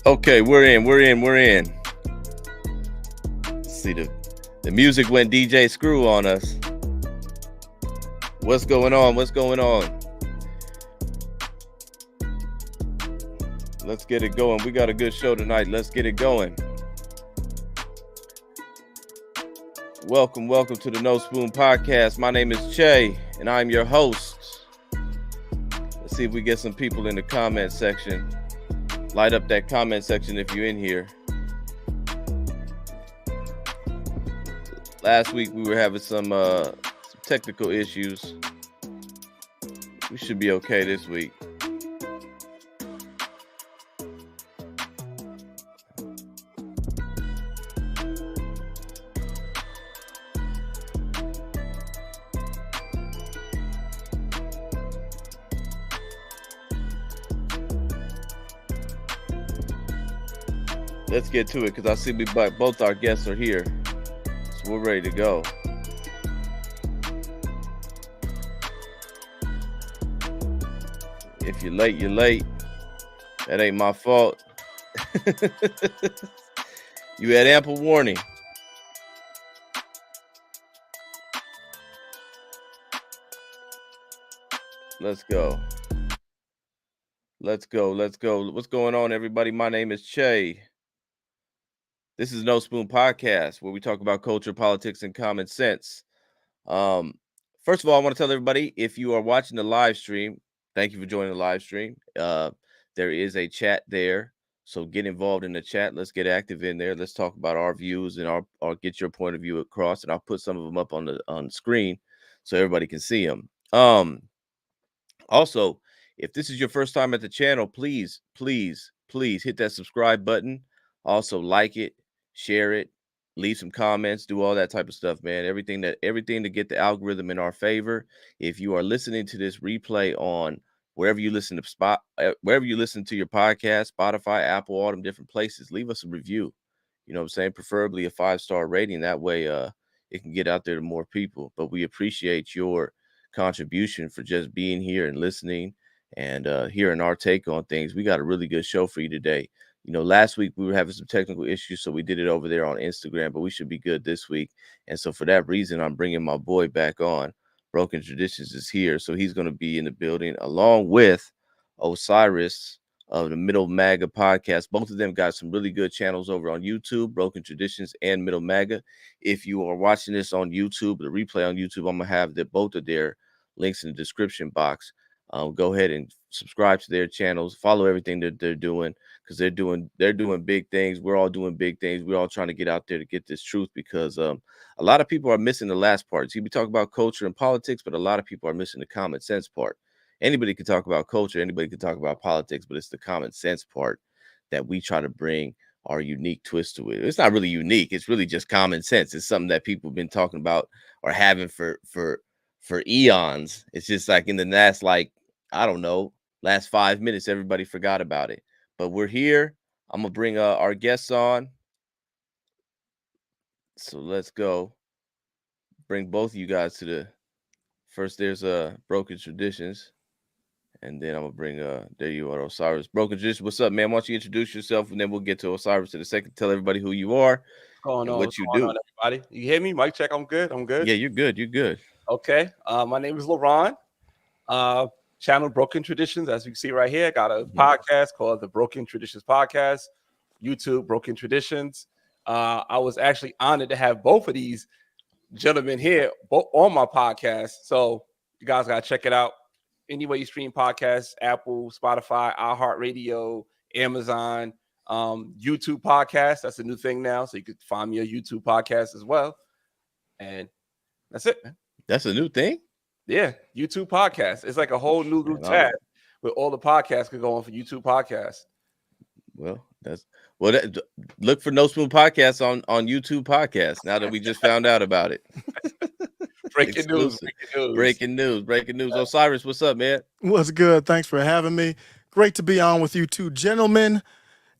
Okay, we're in. See, the music went DJ Screw on us. What's going on? Let's get it going. We got a good show tonight. Let's get it going. Welcome to the No Spoon Podcast. My name is Che, and I'm your host. Let's see if we get some people in the comment section. Light up that comment section if you're in here. Last week we were having some technical issues. We should be okay this week. Let's get to it because I see both our guests are here. So we're ready to go. If you're late, you're late. That ain't my fault. You had ample warning. Let's go. What's going on, everybody? My name is Che. This is No Spoon Podcast, where we talk about culture, politics, and common sense. First of all, I want to tell everybody, if you are watching the live stream, thank you for joining the live stream. There is a chat there, so get involved in the chat. Let's get active in there. Let's talk about our views and our get your point of view across, and I'll put some of them up on the screen so everybody can see them. Also, if this is your first time at the channel, please hit that subscribe button. Also, like it, share it, leave some comments, do all that type of stuff, man. Everything to get the algorithm in our favor. If you are listening to this replay on wherever you listen to your podcast, Spotify, Apple, all them different places, leave us a review. You know what I'm saying? Preferably a 5-star rating. That way it can get out there to more people. But we appreciate your contribution for just being here and listening and hearing our take on things. We got a really good show for you today. You know, last week we were having some technical issues, so we did it over there on Instagram, but we should be good this week. And so for that reason, I'm bringing my boy back on. Broken Traditions is here, so he's going to be in the building along with Osiris of the MiddleMAGA podcast. Both of them got some really good channels over on YouTube, Broken Traditions and MiddleMAGA. If you are watching this on YouTube, the replay on YouTube, I'm going to have both of their links in the description box. Go ahead and subscribe to their channels, follow everything that they're doing, because they're doing big things. We're all doing big things. We're all trying to get out there to get this truth, because a lot of people are missing the last part. So you be talking about culture and politics, but a lot of people are missing the common sense part. Anybody can talk about culture, anybody can talk about politics, but it's the common sense part that we try to bring our unique twist to it. It's not really unique. It's really just common sense. It's something that people have been talking about or having for eons. It's just like in the last, last 5 minutes, everybody forgot about it. But we're here. I'm going to bring our guests on. So let's go. Bring both of you guys to the first. There's Broken Traditions. And then I'm going to bring, there you are, Osiris. Broken Traditions, what's up, man? Why don't you introduce yourself, and then we'll get to Osiris in a second. Tell everybody who you are and what you do. Everybody? You hear me? Mic check, I'm good. Yeah, you're good. Okay. My name is LaRon. Channel Broken Traditions, as you can see right here. I got a podcast called the Broken Traditions Podcast. YouTube, Broken Traditions. I was actually honored to have both of these gentlemen here on my podcast. So you guys got to check it out. Anywhere you stream podcasts, Apple, Spotify, iHeartRadio, Amazon, YouTube podcast. That's a new thing now. So you could find me a YouTube podcast as well. And that's it, man. That's a new thing? Yeah, YouTube podcast. It's like a whole new group tab where all the podcasts could go on for YouTube podcasts. Look for No Spoon Podcast on YouTube podcast now that we just found out about it. Breaking news. Osiris, what's up, man? What's good? Thanks for having me. Great to be on with you two gentlemen.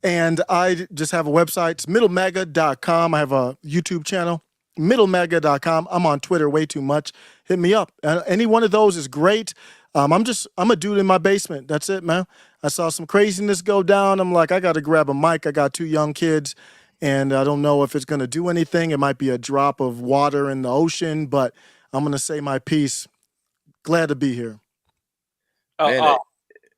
And I just have a website. It's MiddleMAGA.com. I have a YouTube channel, MiddleMAGA.com. I'm on Twitter way too much. hit me up. Any one of those is great. I'm a dude in my basement. That's it, man. I saw some craziness go down. I'm like, I got to grab a mic. I got 2 young kids, and I don't know if it's going to do anything. It might be a drop of water in the ocean, but I'm going to say my piece. Glad to be here. Man,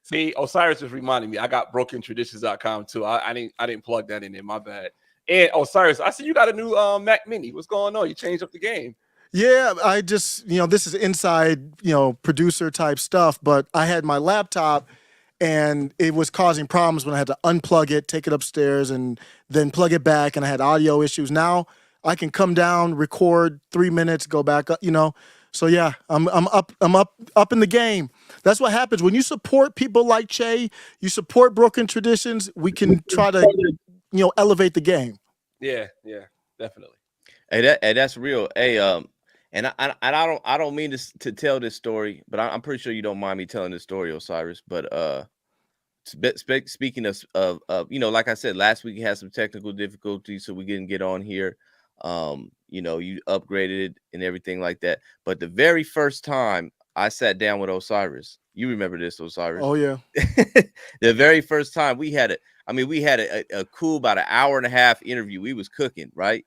See, Osiris just reminded me. I got brokentraditions.com too. I didn't plug that in there. My bad. And Osiris, I see you got a new Mac Mini. What's going on? You changed up the game. Yeah, I just, this is inside, producer type stuff, but I had my laptop and it was causing problems when I had to unplug it, take it upstairs, and then plug it back, and I had audio issues. Now I can come down, record 3 minutes, go back up, So yeah, I'm up in the game. That's what happens when you support people like Che. You support Broken Traditions. We can try to, elevate the game. Yeah, definitely. Hey, that's real. Hey, and I don't mean to tell this story, but I'm pretty sure you don't mind me telling this story, Osiris. But speaking of like I said, last week you had some technical difficulties, so we didn't get on here. You upgraded it and everything like that. But the very first time I sat down with Osiris, you remember this, Osiris? Oh yeah. The very first time we had a cool about an hour and a half interview. We was cooking, right?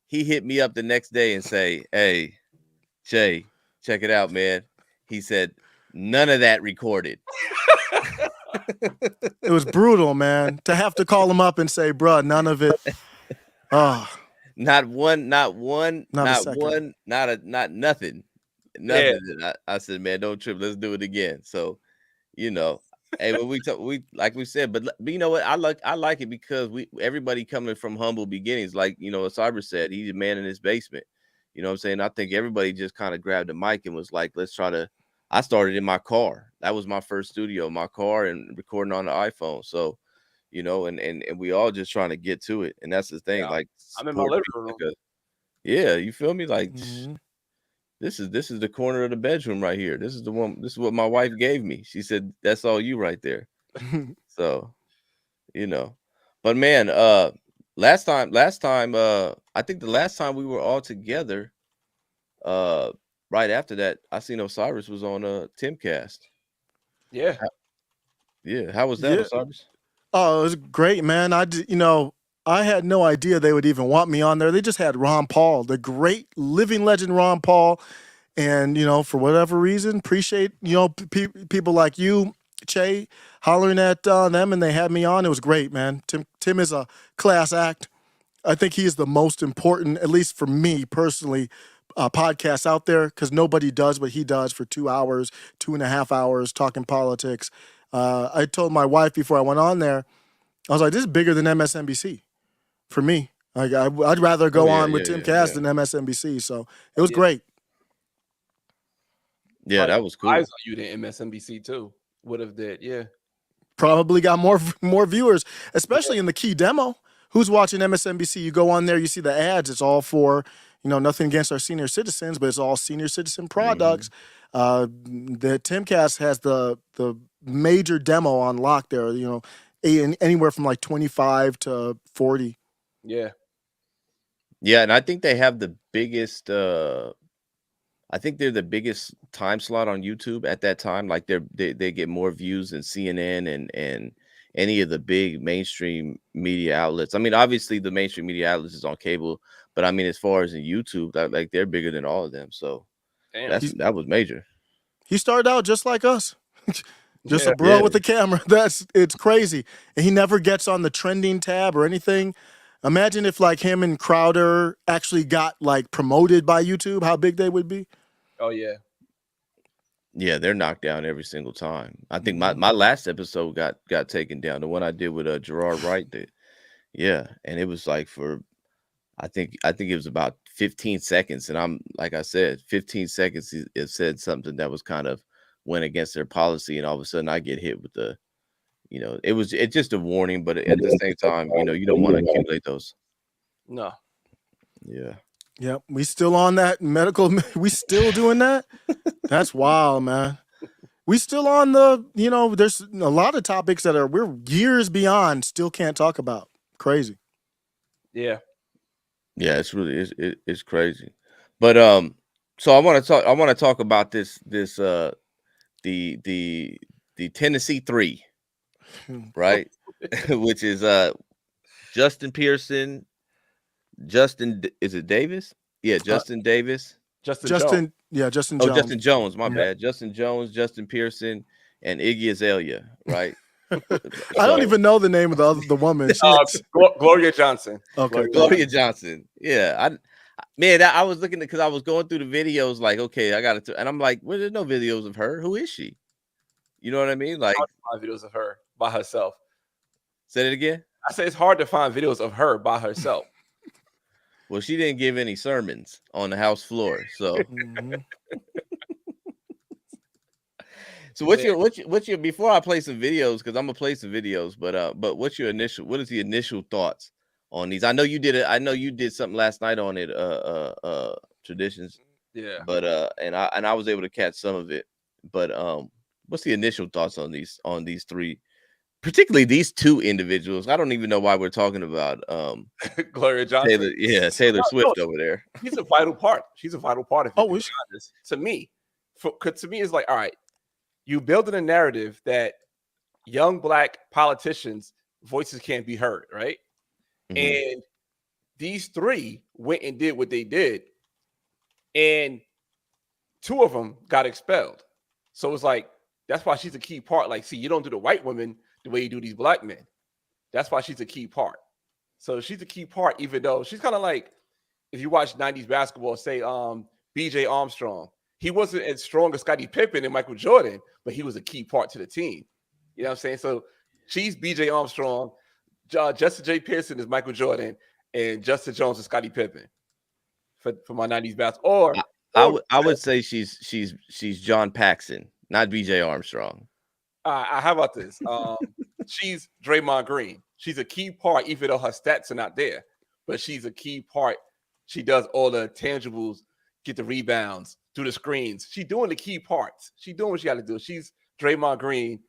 He hit me up the next day and say, "Hey, Che, check it out, man." He said, "None of that recorded." It was brutal, man, to have to call him up and say, "Bruh, none of it." Oh. Not nothing. Nothing. Yeah. I said, "Man, don't trip. Let's do it again." So, hey, when we like we said, but you know what? I like it because everybody coming from humble beginnings, like Osiris said, he's a man in his basement. You know what I'm saying? I think everybody just kind of grabbed the mic and was like, let's try to. I started in my car. That was my first studio, my car, and recording on the iPhone. So, and we all just trying to get to it. And that's the thing. Yeah, like, I'm in my living room. Yeah, you feel me? Like, Mm-hmm. this is the corner of the bedroom right here. This is the one. This is what my wife gave me. She said, "That's all you right there." So, but man, last time, I think the last time we were all together, right after that, I seen Osiris was on Timcast. Yeah. Yeah. How was that, Yeah. Osiris? Oh, it was great, man. I had no idea they would even want me on there. They just had Ron Paul, the great living legend Ron Paul. And, for whatever reason, appreciate, people like you, Che, hollering at them, and they had me on. It was great, man. Tim is a class act. I think he is the most important, at least for me personally, podcast out there, because nobody does what he does for 2 hours, 2.5 hours talking politics. I told my wife before I went on there, I was like, this is bigger than MSNBC for me. Like, I'd rather go on with Tim Cass than MSNBC. So it was great. Yeah, that was cool. Eyes on you than MSNBC too. Would have did, yeah. Probably got more viewers, especially in the key demo. Who's watching MSNBC? You go on there, you see the ads. It's all for, nothing against our senior citizens, but it's all senior citizen products. The Timcast has the major demo on lock there. Anywhere from like 25 to 40. Yeah. Yeah, and I think they have the biggest. I think they're the biggest time slot on YouTube at that time. Like they get more views than CNN and any of the big mainstream media outlets. I mean, obviously the mainstream media outlets is on cable, but I mean, as far as in YouTube, like they're bigger than all of them. So that was major. He started out just like us. Just a bro with the camera. It's crazy. And he never gets on the trending tab or anything. Imagine if like him and Crowder actually got like promoted by YouTube, how big they would be. Oh yeah. Yeah, they're knocked down every single time. I think my last episode got taken down. The one I did with Gerard Wright. Yeah, and it was like for I think it was about 15 seconds. And I'm like I said, 15 seconds it said something that was kind of went against their policy, and all of a sudden I get hit with the it's just a warning, but at the same time, you don't want to accumulate those. No. Yeah. Yep. We still on that medical. We still doing that. That's wild, man. We still on the, there's a lot of topics that we're years beyond, still can't talk about. Crazy. Yeah. Yeah, it's really, it's crazy. But So I want to talk about the Tennessee 3, right? Which is Justin Pearson, is it Davis? Yeah, Justin Davis. Justin Jones. Justin Oh, Jones. Justin Jones, my Yeah. bad. Justin Jones, Justin Pearson, and Iggy Azalea, right? I don't even know the name of the woman. Gloria Johnson. Okay, Gloria Johnson. Yeah, I was looking at, because I was going through the videos, like, okay, I got to, and I'm like, well, there's no videos of her. Who is she? You know what I mean? Like, find videos of her by herself. Say it again. I say it's hard to find videos of her by herself. Well, she didn't give any sermons on the house floor, so. So what's your before I play some videos, because I'm gonna play some videos, but what is the initial thoughts on these? I know you did it. I know you did something last night on it, traditions. Yeah. But and I was able to catch some of it. But what's the initial thoughts on these three, particularly these two individuals? I don't even know why we're talking about Gloria Johnson. Taylor Swift over there. She's a vital part. She's a vital part of it. Oh, to me. Because to me, it's like, all right, you building a narrative that young Black politicians' voices can't be heard, right? Mm-hmm. And these three went and did what they did, and two of them got expelled. So it's like, that's why she's a key part. Like, see, you don't do the white women the way you do these Black men. That's why she's a key part. So she's a key part, even though she's kind of like, if you watch 90s basketball, say BJ Armstrong. He wasn't as strong as Scottie Pippen and Michael Jordan, but he was a key part to the team. You know what I'm saying? So she's BJ Armstrong, Justin J. Pearson is Michael Jordan, and Justin Jones is Scottie Pippen for my 90s basketball. I would say she's John Paxson, not BJ Armstrong. How about this? She's Draymond Green. She's a key part, even though her stats are not there, but she's a key part. She does all the tangibles, get the rebounds, do the screens. She's doing the key parts. She's doing what she got to do. She's Draymond Green,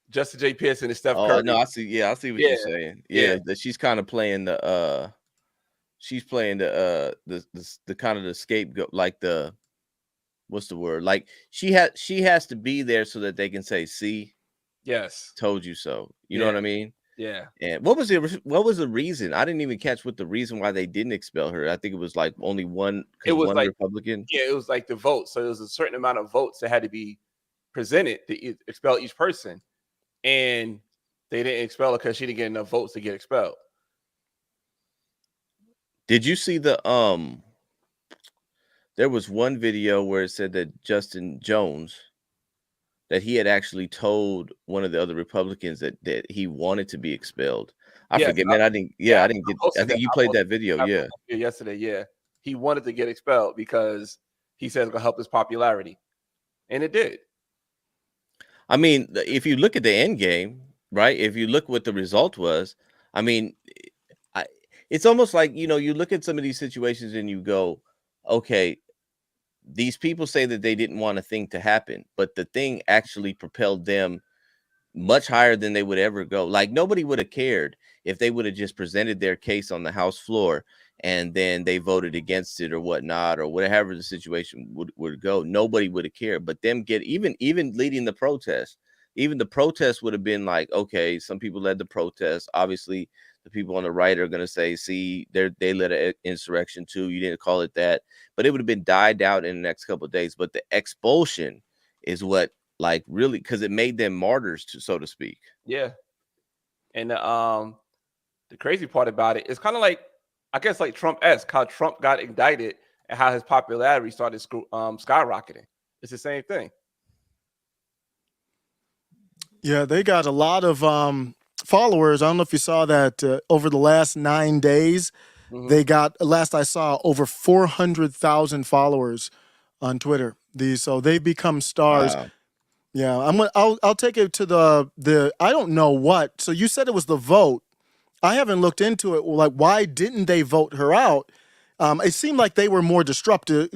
Justin J. Pearson, and Steph Curry. Oh no, I see. Yeah, I see what you're saying. Yeah, that she's kind of playing the she's playing the kind of the scapegoat, like the, what's the word? Like she has to be there so that they can say, "See, yes, told you so." You know what I mean? Yeah. And what was the reason? I didn't even catch what the reason why they didn't expel her. I think it was like only one. It was one like Republican. Yeah, it was like the vote. So there was a certain amount of votes that had to be presented to expel each person, and they didn't expel her because she didn't get enough votes to get expelled. Did you see the there was one video where it said that Justin Jones, that he had actually told one of the other Republicans that he wanted to be expelled. I forget, man. I didn't get. I think you played that video. Yeah, yesterday. Yeah, he wanted to get expelled because he said it's gonna help his popularity, and it did. I mean, if you look at the end game, right? If you look what the result was, I mean, it's almost like, you look at some of these situations and you go, okay, these people say that they didn't want a thing to happen, but the thing actually propelled them much higher than they would ever go. Like, nobody would have cared if they would have just presented their case on the House floor and then they voted against it or whatnot, or whatever the situation would go. Nobody would have cared. But them even leading the protest, even the protest would have been like, okay, some people led the protest. Obviously, the people on the right are going to say, see, they led an insurrection too. You didn't call it that. But it would have been died out in the next couple of days. But the expulsion is what, like, really, because it made them martyrs, so to speak. Yeah. And the crazy part about it is kind of like, I guess, like Trump-esque, how Trump got indicted and how his popularity started skyrocketing. It's the same thing. Yeah, they got a lot of followers. I don't know if you saw that over the last 9 days, they got, last I saw, over 400,000 followers on Twitter. So they've become stars. Wow. Yeah, I'll take it to the I don't know what. So you said it was the vote. I haven't looked into it. Like, why didn't they vote her out? It seemed like they were more disruptive.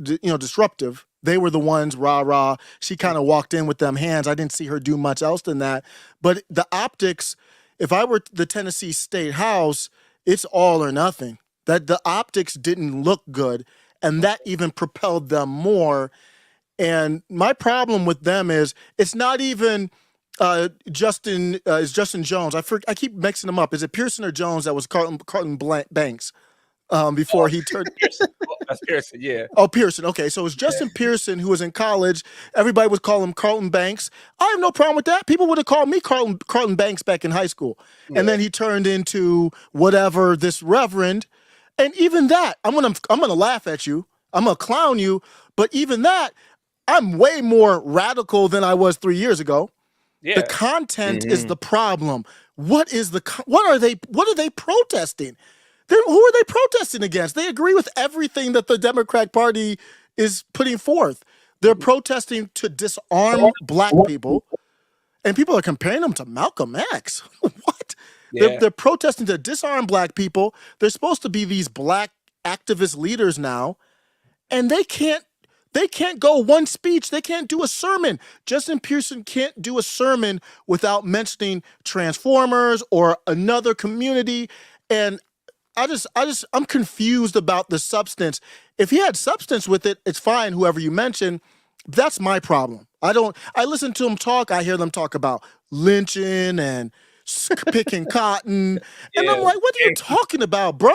They were the ones, rah. She kind of walked in with them hands. I didn't see her do much else than that. But the optics, if I were the Tennessee State House, it's all or nothing. That the optics didn't look good. and that even propelled them more. And my problem with them is it's not even Justin Jones. I keep mixing them up. Is it Pearson or Jones that was Carlton Banks before he turned? Pearson. That's Pearson, yeah. Oh, Pearson. Okay, so it's Justin Pearson who was in college. Everybody would call him Carlton Banks. I have no problem with that. People would have called me Carlton Banks back in high school. Yeah. And then he turned into whatever, this reverend. And even that, I'm gonna laugh at you. I'm gonna clown you. But even that, I'm way more radical than I was 3 years ago. Yeah. The content is the problem. What are they protesting? Who are they protesting against? They agree with everything that the Democratic Party is putting forth. They're protesting to disarm black people, and people are comparing them to Malcolm X. What? Yeah. They're protesting to disarm black people. They're supposed to be these black activist leaders now, and they can't go one speech. They can't do a sermon. Justin Pearson can't do a sermon without mentioning Transformers or another community. And I'm confused about the substance. If he had substance with it, it's fine, whoever you mention. That's my problem. I listen to them talk. I hear them talk about lynching and picking cotton. And I'm like, what are you talking about, bruh?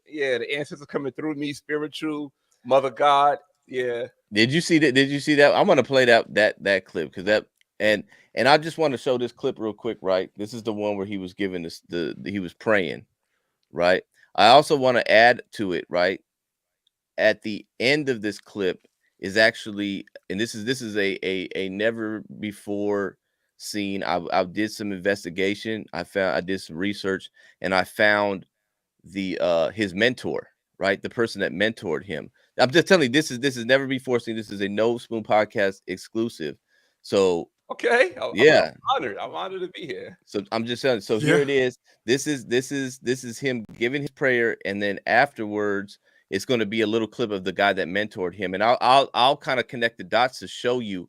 Yeah, the answers are coming through me, spiritual, Mother God. Yeah. Did you see that? I'm gonna play that clip because and I just want to show this clip real quick, right? This is the one where he was giving this he was praying, right? I also want to add to it, right? At the end of this clip is actually, and this is a never before seen. I did some investigation. I did some research, and I found his mentor, right? The person that mentored him. I'm just telling you, this is never before seen. This is a No Spoon Podcast exclusive. So okay, yeah, I'm honored to be here. So I'm just telling you. So here it is. This is him giving his prayer, and then afterwards, it's going to be a little clip of the guy that mentored him, and I'll kind of connect the dots to show you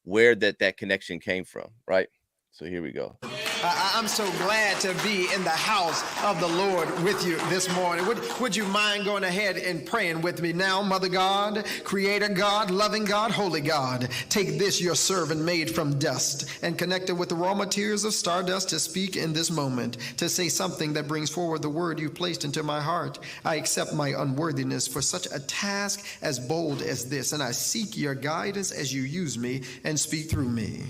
where that connection came from, right? So here we go. I'm so glad to be in the house of the Lord with you this morning. Would you mind going ahead and praying with me now? Mother God, Creator God, loving God, holy God, take this your servant made from dust and connected with the raw materials of stardust to speak in this moment, to say something that brings forward the word you placed into my heart. I accept my unworthiness for such a task as bold as this, and I seek your guidance as you use me and speak through me.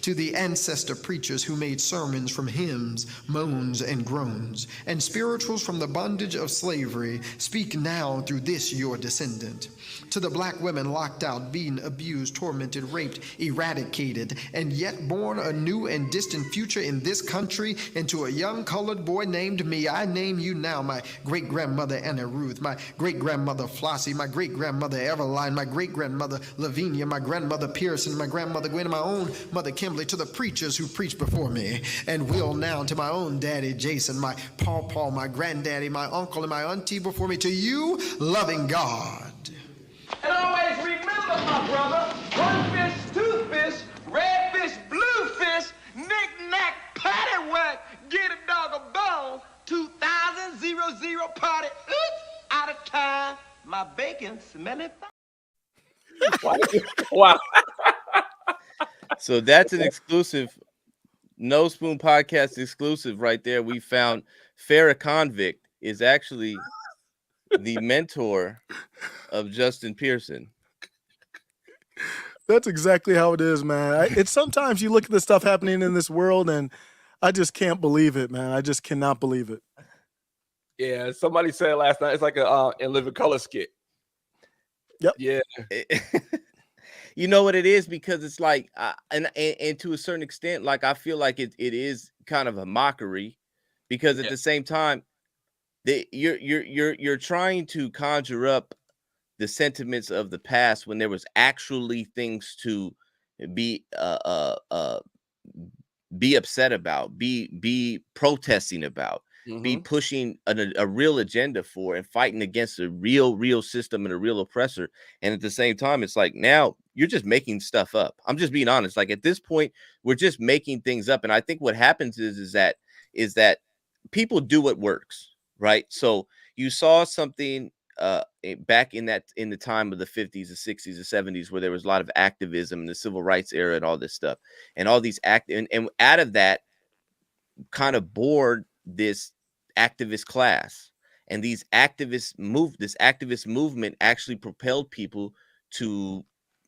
To the ancestor preachers who made sermons from hymns, moans, and groans, and spirituals from the bondage of slavery, speak now through this your descendant. To the black women locked out, being abused, tormented, raped, eradicated, and yet born a new and distant future in this country, into a young colored boy named me, I name you now, my great-grandmother Anna Ruth, my great-grandmother Flossie, my great-grandmother Eveline, my great-grandmother Lavinia, my grandmother Pearson, my grandmother Gwen, and my own mother Kimberly, to the preachers who preached before me, and will now to my own daddy Jason, my Paul, my granddaddy, my uncle, and my auntie before me, to you, loving God. And always remember, my brother, one fish, two fish, red fish, blue fish, knick-knack, paddywhack, get a dog a bone, 2000 party, oops, out of time, my bacon smelling fine. Wow. So that's an exclusive, No Spoon Podcast exclusive right there. We found Farrah Convict is actually the mentor of Justin Pearson. That's exactly how it is, man. It's sometimes you look at the stuff happening in this world, and I just can't believe it, man. I just cannot believe it. Yeah, somebody said last night it's like a In Living Color skit. Yep. Yeah. You know what it is, because it's like, and to a certain extent, like I feel like it is kind of a mockery, because at the same time, you're trying to conjure up the sentiments of the past when there was actually things to be upset about, be protesting about, be pushing a real agenda for, and fighting against a real system and a real oppressor. And at the same time, it's like, now you're just making stuff up. I'm just being honest. Like at this point, we're just making things up. And I think what happens is that people do what works, right? So you saw something back in the time of the 50s, the 60s, the 70s, where there was a lot of activism in the civil rights era and all this stuff, and all these and out of that kind of bored this activist class, and this activist movement actually propelled people to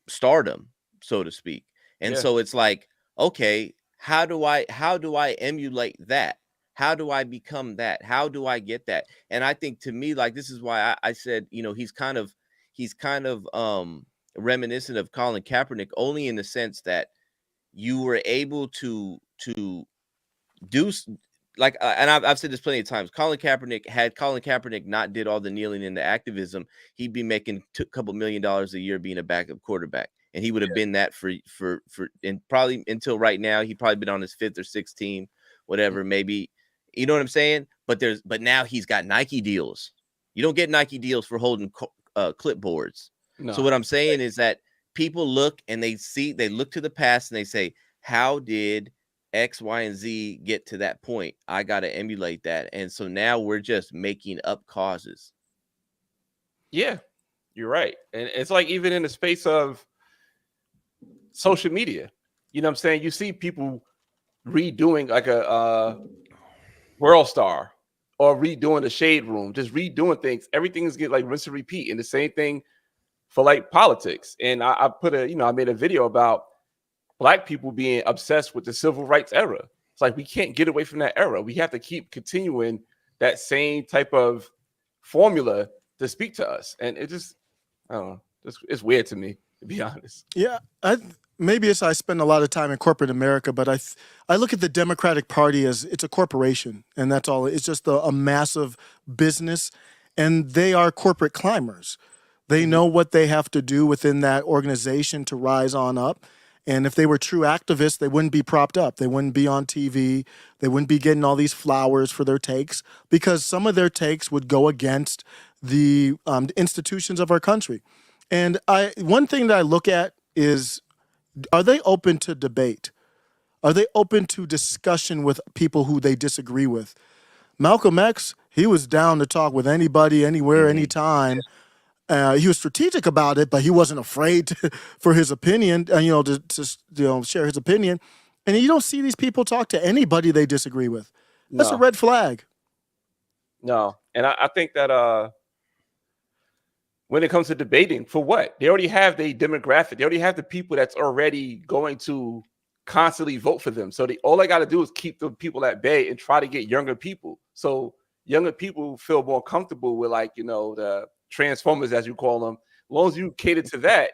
stardom, so to speak. And so it's like, okay, how do I emulate that? How do I become that? How do I get that? And I think, to me, like, this is why I said, he's kind of reminiscent of Colin Kaepernick, only in the sense that you were able to do like, and I've said this plenty of times. Colin Kaepernick not did all the kneeling and the activism, he'd be making a couple $1 million a year being a backup quarterback, and he would have been that for and probably until right now. He probably been on his 5th or 6th team, whatever, maybe. You know what I'm saying? But now he's got Nike deals. You don't get Nike deals for holding clipboards. No. So what I'm saying is that people look and they look to the past and they say, how did X, Y, and Z get to that point? I got to emulate that. And so now we're just making up causes. Yeah, you're right. And it's like, even in the space of social media, you know what I'm saying? You see people redoing like a World Star, or redoing the Shade Room, just redoing things. Everything is getting like rinse and repeat. And the same thing for like politics. And I made a video about Black people being obsessed with the civil rights era. It's like, we can't get away from that era. We have to keep continuing that same type of formula to speak to us. And it just, I don't know, it's weird to me, to be honest. Yeah, maybe it's I spend a lot of time in corporate America, but I look at the Democratic Party as it's a corporation, and that's all. It's just a massive business, and they are corporate climbers. They know what they have to do within that organization to rise on up. And if they were true activists, they wouldn't be propped up. They wouldn't be on TV. They wouldn't be getting all these flowers for their takes, because some of their takes would go against the institutions of our country. And one thing that I look at is, are they open to debate? Are they open to discussion with people who they disagree with? Malcolm X, he was down to talk with anybody, anywhere, anytime. He was strategic about it, but he wasn't afraid for his opinion, to share his opinion. And you don't see these people talk to anybody they disagree with. That's a red flag. No, and I think that when it comes to debating, for what? They already have the demographic. They already have the people that's already going to constantly vote for them. So all they got to do is keep the people at bay and try to get younger people. So younger people feel more comfortable with, like, the Transformers, as you call them. As long as you cater to that,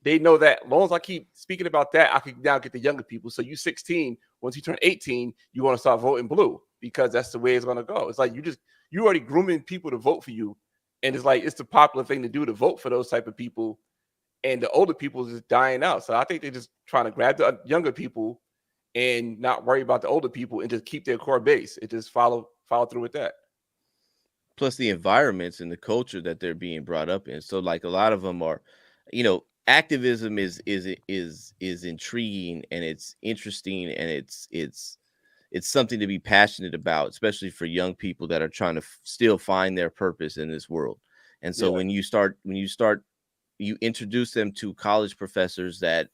they know that as long as I keep speaking about that, I can now get the younger people. So you 16, once you turn 18, you want to start voting blue, because that's the way it's going to go. It's like you already grooming people to vote for you. And it's like, it's the popular thing to do, to vote for those type of people. And the older people is just dying out. So I think they're just trying to grab the younger people and not worry about the older people, and just keep their core base. It just follow through with that. Plus the environments and the culture that they're being brought up in. So like, a lot of them are, activism is intriguing, and it's interesting, and it's something to be passionate about, especially for young people that are trying to still find their purpose in this world. And so when you introduce them to college professors that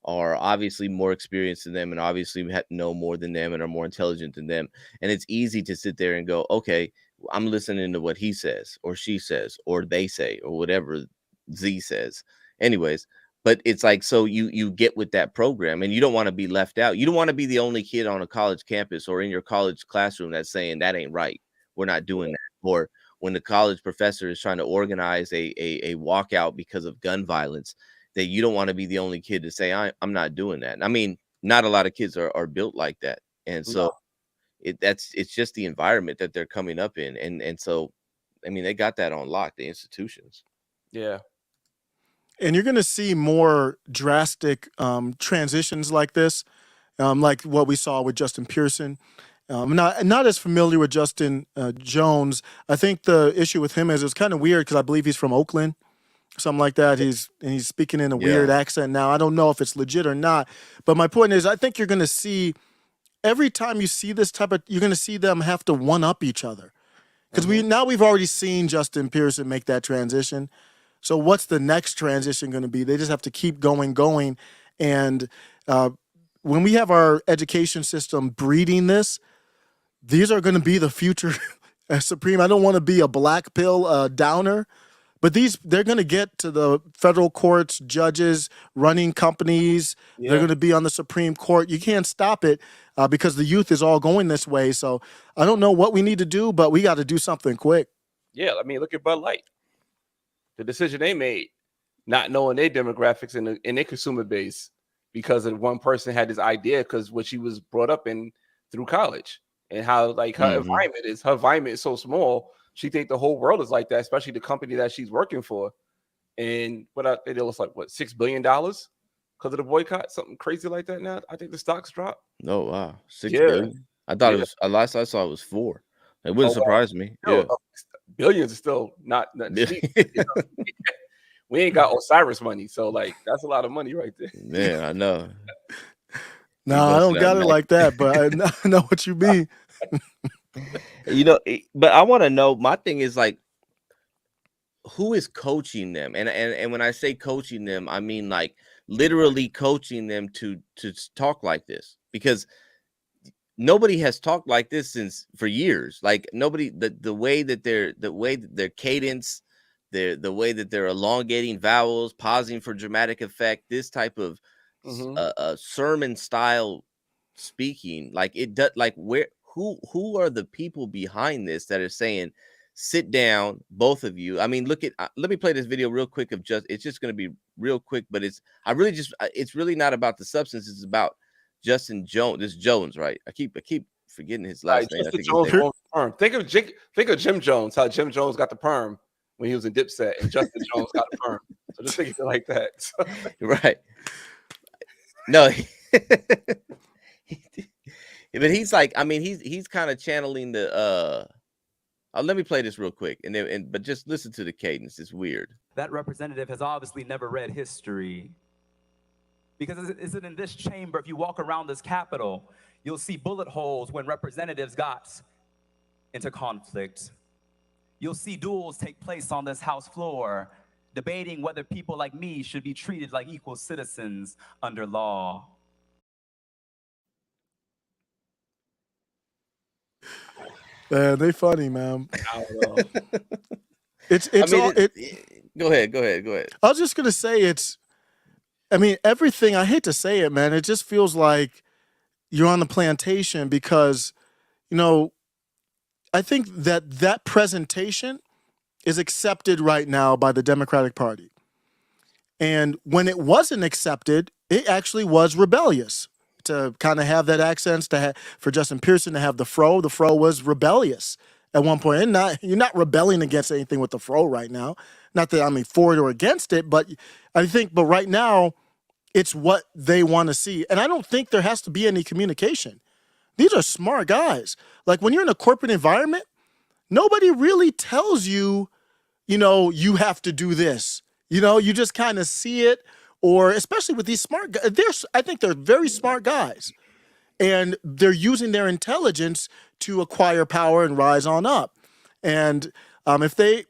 are obviously more experienced than them, and obviously know more than them, and are more intelligent than them, and it's easy to sit there and go, okay, I'm listening to what he says, or she says, or they say, or whatever Z says. Anyways, but it's like, so you get with that program, and you don't want to be left out. You don't want to be the only kid on a college campus or in your college classroom that's saying that ain't right, we're not doing that. Or when the college professor is trying to organize a walkout because of gun violence, that you don't want to be the only kid to say, I'm not doing that. I mean, not a lot of kids are built like that. And so it's just the environment that they're coming up in. And so, I mean, they got that on lock, the institutions. Yeah. And you're going to see more drastic transitions like this, like what we saw with Justin Pearson. I'm not as familiar with Justin Jones. I think the issue with him is it's kind of weird, because I believe he's from Oakland, something like that. He's speaking in a weird accent now. I don't know if it's legit or not. But my point is, I think you're going to see, every time you see this you're going to see them have to one-up each other. Because we've already seen Justin Pearson make that transition. So what's the next transition going to be? They just have to keep going. And when we have our education system breeding this, these are going to be the future Supreme. I don't want to be a black pill downer, but they're going to get to the federal courts, judges, running companies. Yeah. They're going to be on the Supreme Court. You can't stop it because the youth is all going this way. So I don't know what we need to do, but we got to do something quick. Yeah, I mean, look at Bud Light. The decision they made, not knowing their demographics and their consumer base, because of one person had this idea because what she was brought up in through college and how like her environment is. Her environment is so small. She think the whole world is like that, especially the company that she's working for. And it was like what, $6 billion because of the boycott, something crazy like that. Now I think the stocks dropped. Oh wow, $6 billion. I thought it was. Last I saw it was 4. It wouldn't surprise me. Yeah. Billions is still not cheap. We ain't got Osiris money, so like that's a lot of money right there. Yeah, I know. No, I don't got it like that, but I know what you mean. But I want to know. My thing is like, who is coaching them? And when I say coaching them, I mean like literally coaching them to talk like this, because nobody has talked like this for years. Like nobody, the way that their cadence, the way that they're elongating vowels, pausing for dramatic effect, this type of sermon style speaking, like it does. Like who are the people behind this that are saying, sit down, both of you? I mean, let me play this video real quick it's just going to be real quick, but it's really not about the substance. It's about Justin Jones. This Jones, right? I keep forgetting his last name. Think of Jim Jones. How Jim Jones got the perm when he was in Dipset, and Justin Jones got the perm. So just think of it like that. Right? No, but he's like, I mean, he's kind of channeling the. Let me play this real quick, but just listen to the cadence. It's weird. That representative has obviously never read history. Because is it in this chamber, if you walk around this Capitol, you'll see bullet holes when representatives got into conflict. You'll see duels take place on this House floor, debating whether people like me should be treated like equal citizens under law. Man, they funny, man. Go ahead. I was just gonna say I mean, everything, I hate to say it, man, it just feels like you're on the plantation because, I think that presentation is accepted right now by the Democratic Party. And when it wasn't accepted, it actually was rebellious to kind of have that accent, for Justin Pearson to have the fro. The fro was rebellious at one point. And you're not rebelling against anything with the fro right now. Not that I'm for it or against it, but but right now, it's what they want to see. And I don't think there has to be any communication. These are smart guys. Like when you're in a corporate environment, nobody really tells you, you have to do this. You just kind of see it, or especially with these smart guys. I think they're very smart guys. And they're using their intelligence to acquire power and rise on up. And if they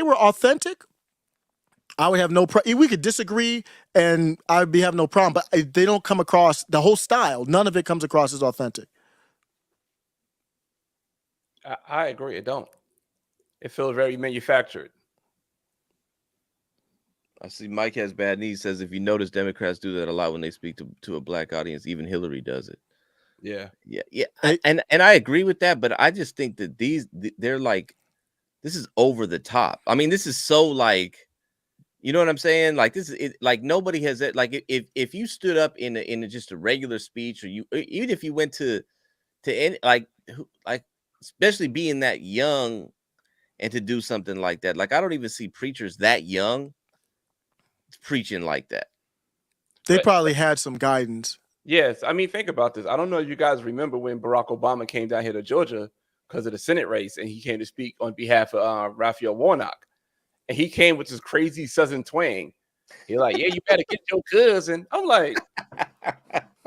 were authentic, I would have no problem. We could disagree, and I'd have no problem. But they don't come across, the whole style, none of it comes across as authentic. I agree. It don't. It feels very manufactured. I see Mike has bad knees. Says if you notice, Democrats do that a lot when they speak to a black audience. Even Hillary does it. Yeah. And I agree with that. But I just think that they're like, this is over the top. I mean, this is so like. You know what I'm saying? Like this is like nobody has that. Like if you stood up in just a regular speech, or even if you went to any like especially being that young and to do something like that, like I don't even see preachers that young preaching like that. They probably had some guidance. Yes, I mean think about this. I don't know if you guys remember when Barack Obama came down here to Georgia because of the Senate race, and he came to speak on behalf of Raphael Warnock. And he came with this crazy Southern twang. He's like, yeah, you better get your cousin. I'm like,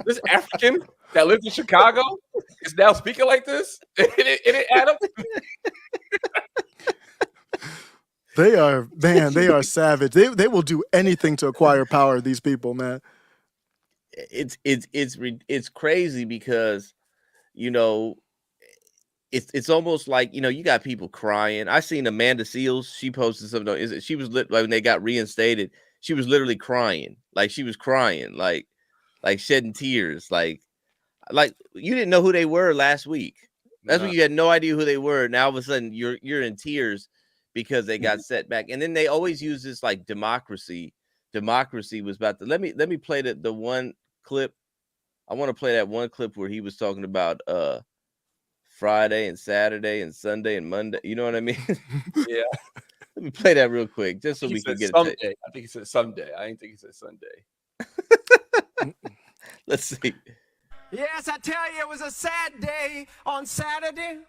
this African that lives in Chicago is now speaking like this? It didn't add up. They are, man, they are savage. They will do anything to acquire power, these people, man. It's crazy because, you know, it's almost like, you know, you got people crying. I seen Amanda Seals, she posted something. She was like when they got reinstated, she was literally crying. Like she was crying, like shedding tears. Like you didn't know who they were last week. That's when you had no idea who they were. Now all of a sudden you're in tears because they got set back. And then they always use this like democracy. Democracy was about to let me play the one clip. I want to play that one clip where he was talking about Friday and Saturday and Sunday and Monday. You know what I mean? Yeah. Let me play that real quick, just so we can get someday. I think he said someday. I didn't think he said Sunday. Let's see. Yes, I tell you, it was a sad day on Saturday.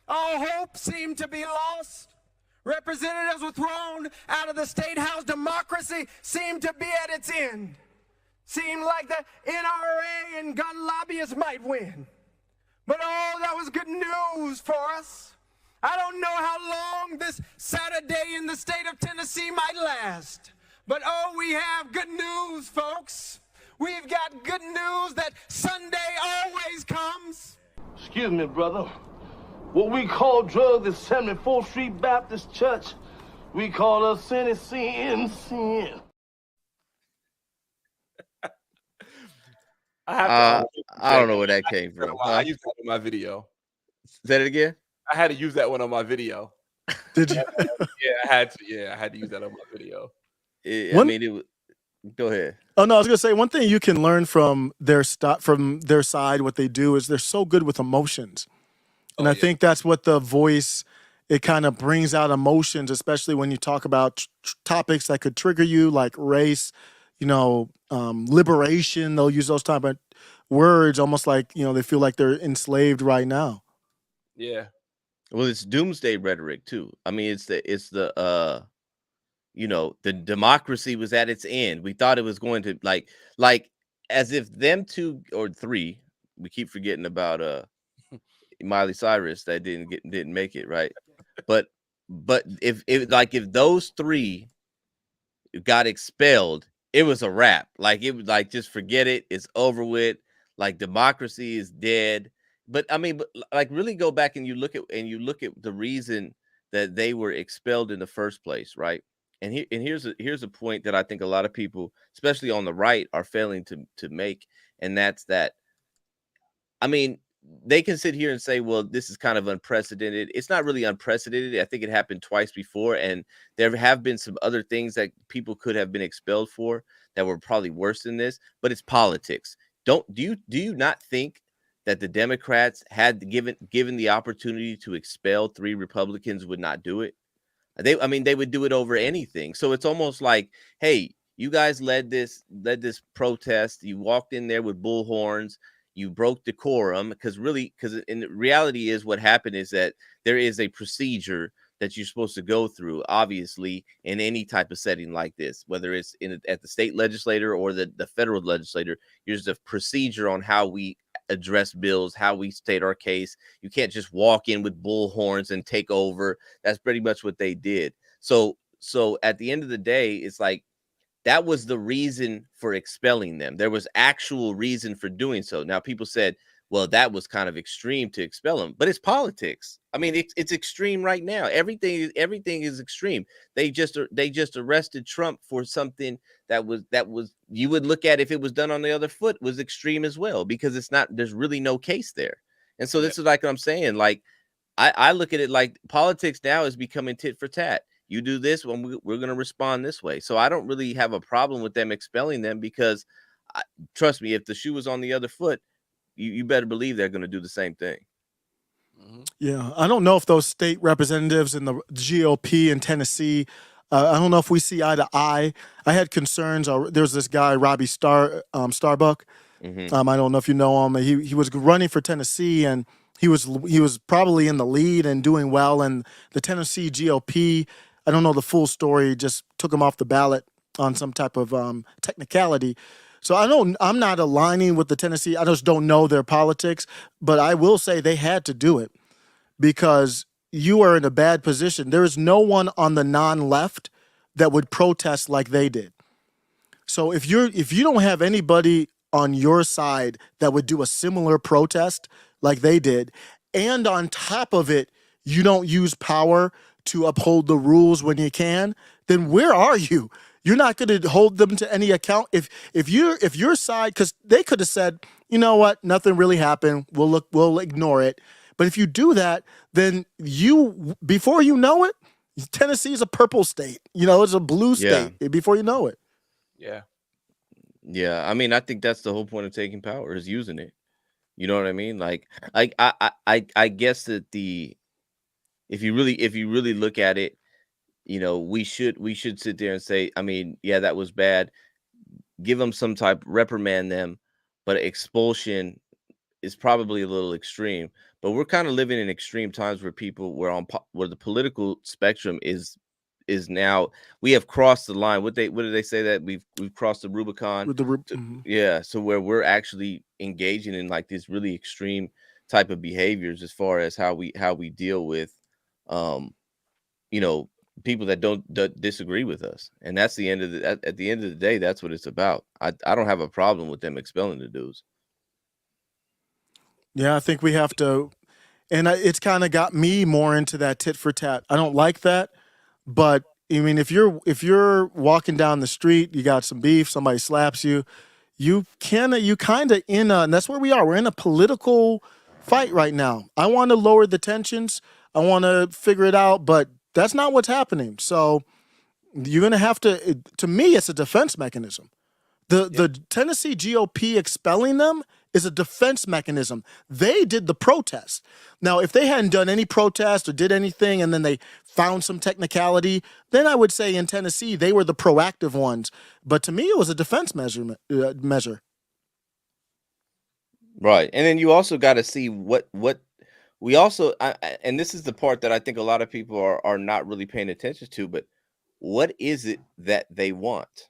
All hope seemed to be lost. Representatives were thrown out of the State House. Democracy seemed to be at its end. Seemed like the NRA and gun lobbyists might win. But oh, that was good news for us. I don't know how long this Saturday in the state of Tennessee might last. But oh, we have good news, folks. We've got good news that Sunday always comes. Excuse me, brother. What we call drugs at 74th Street Baptist Church, we call us sin. I don't know where that came from. I used that in my video. Say it again. I had to use that one on my video. Did you? Yeah, I had to. Yeah, I had to use that on my video. I mean, it was. Go ahead. Oh no, I was gonna say one thing you can learn from their side. What they do is they're so good with emotions, and I think that's what the voice. It kind of brings out emotions, especially when you talk about topics that could trigger you, like race, liberation. They'll use those type of words, almost like they feel like they're enslaved right now. Yeah. Well, it's doomsday rhetoric too. I mean, it's the the democracy was at its end. We thought it was going to like as if them two or three. We keep forgetting about Miley Cyrus that didn't make it, right? But if those three got expelled, it was a wrap. Like it was like, just forget it. It's over with. Like democracy is dead. But I mean, like really go back and you look at the reason that they were expelled in the first place, right? And here's a point that I think a lot of people, especially on the right, are failing to make, and that's that. I mean, they can sit here and say, well, this is kind of unprecedented. It's not really unprecedented. I think it happened twice before, and there have been some other things that people could have been expelled for that were probably worse than this, but it's politics. Do you not think that the Democrats had given the opportunity to expel 3 Republicans would not do it? They would do it over anything. So it's almost like, hey, you guys led this protest. You walked in there with bullhorns. You broke decorum because in reality is what happened is that there is a procedure that you're supposed to go through, obviously, in any type of setting like this, whether it's at the state legislature or the federal legislature. There's a procedure on how we address bills, how we state our case. You can't just walk in with bullhorns and take over. That's pretty much what they did. So at the end of the day, it's like, that was the reason for expelling them. There was actual reason for doing so. Now, people said, well, that was kind of extreme to expel them, but it's politics. I mean, it's extreme right now. Everything is extreme. They just arrested Trump for something that was you would look at if it was done on the other foot was extreme as well, because there's really no case there. And so this is like what I'm saying. Like I look at it like politics now is becoming tit for tat. You do this when we're going to respond this way. So I don't really have a problem with them expelling them, because trust me, if the shoe was on the other foot, you better believe they're going to do the same thing. Yeah, I don't know if those state representatives in the GOP in Tennessee, I don't know if we see eye to eye. I had concerns. There's this guy, Robbie Starbuck. I don't know if you know him. He was running for Tennessee, and he was probably in the lead and doing well. And the Tennessee GOP, I don't know the full story, just took him off the ballot on some type of technicality. So I'm not aligning with the Tennessee. I just don't know their politics, but I will say they had to do it, because you are in a bad position. There is no one on the non-left that would protest like they did. So if you don't have anybody on your side that would do a similar protest like they did, and on top of it, you don't use power to uphold the rules when you can, then where are you? You're not going to hold them to any account. If your side, because they could have said, you know what, nothing really happened. We'll ignore it. But if you do that, then before you know it, Tennessee is a purple state. It's a blue state before you know it. Yeah. Yeah. I mean, I think that's the whole point of taking power, is using it. You know what I mean? Like I guess that if you really look at it, we should sit there and say, I mean, yeah, that was bad. Give them some type, reprimand them, but expulsion is probably a little extreme. But we're kind of living in extreme times where where the political spectrum is now, we have crossed the line. What did they say, that we've crossed the Rubicon? Yeah, so where we're actually engaging in like this really extreme type of behaviors as far as how we deal with people that disagree with us. And that's the end of at the end of the day, that's what it's about. I don't have a problem with them expelling the dudes. Yeah, I think we have to, and it's kind of got me more into that tit for tat. I don't like that, but I mean, if you're walking down the street, you got some beef, somebody slaps you, you kind of and that's where we are. We're in a political fight right now. I want to lower the tensions. I want to figure it out, but that's not what's happening. So you're going to have to me, it's a defense mechanism. The Tennessee GOP expelling them is a defense mechanism. They did the protest. Now, if they hadn't done any protest or did anything and then they found some technicality, then I would say in Tennessee they were the proactive ones. But to me, it was a defense measure. Right. And then you also got to see what we also, and this is the part that I think a lot of people are not really paying attention to, but what is it that they want?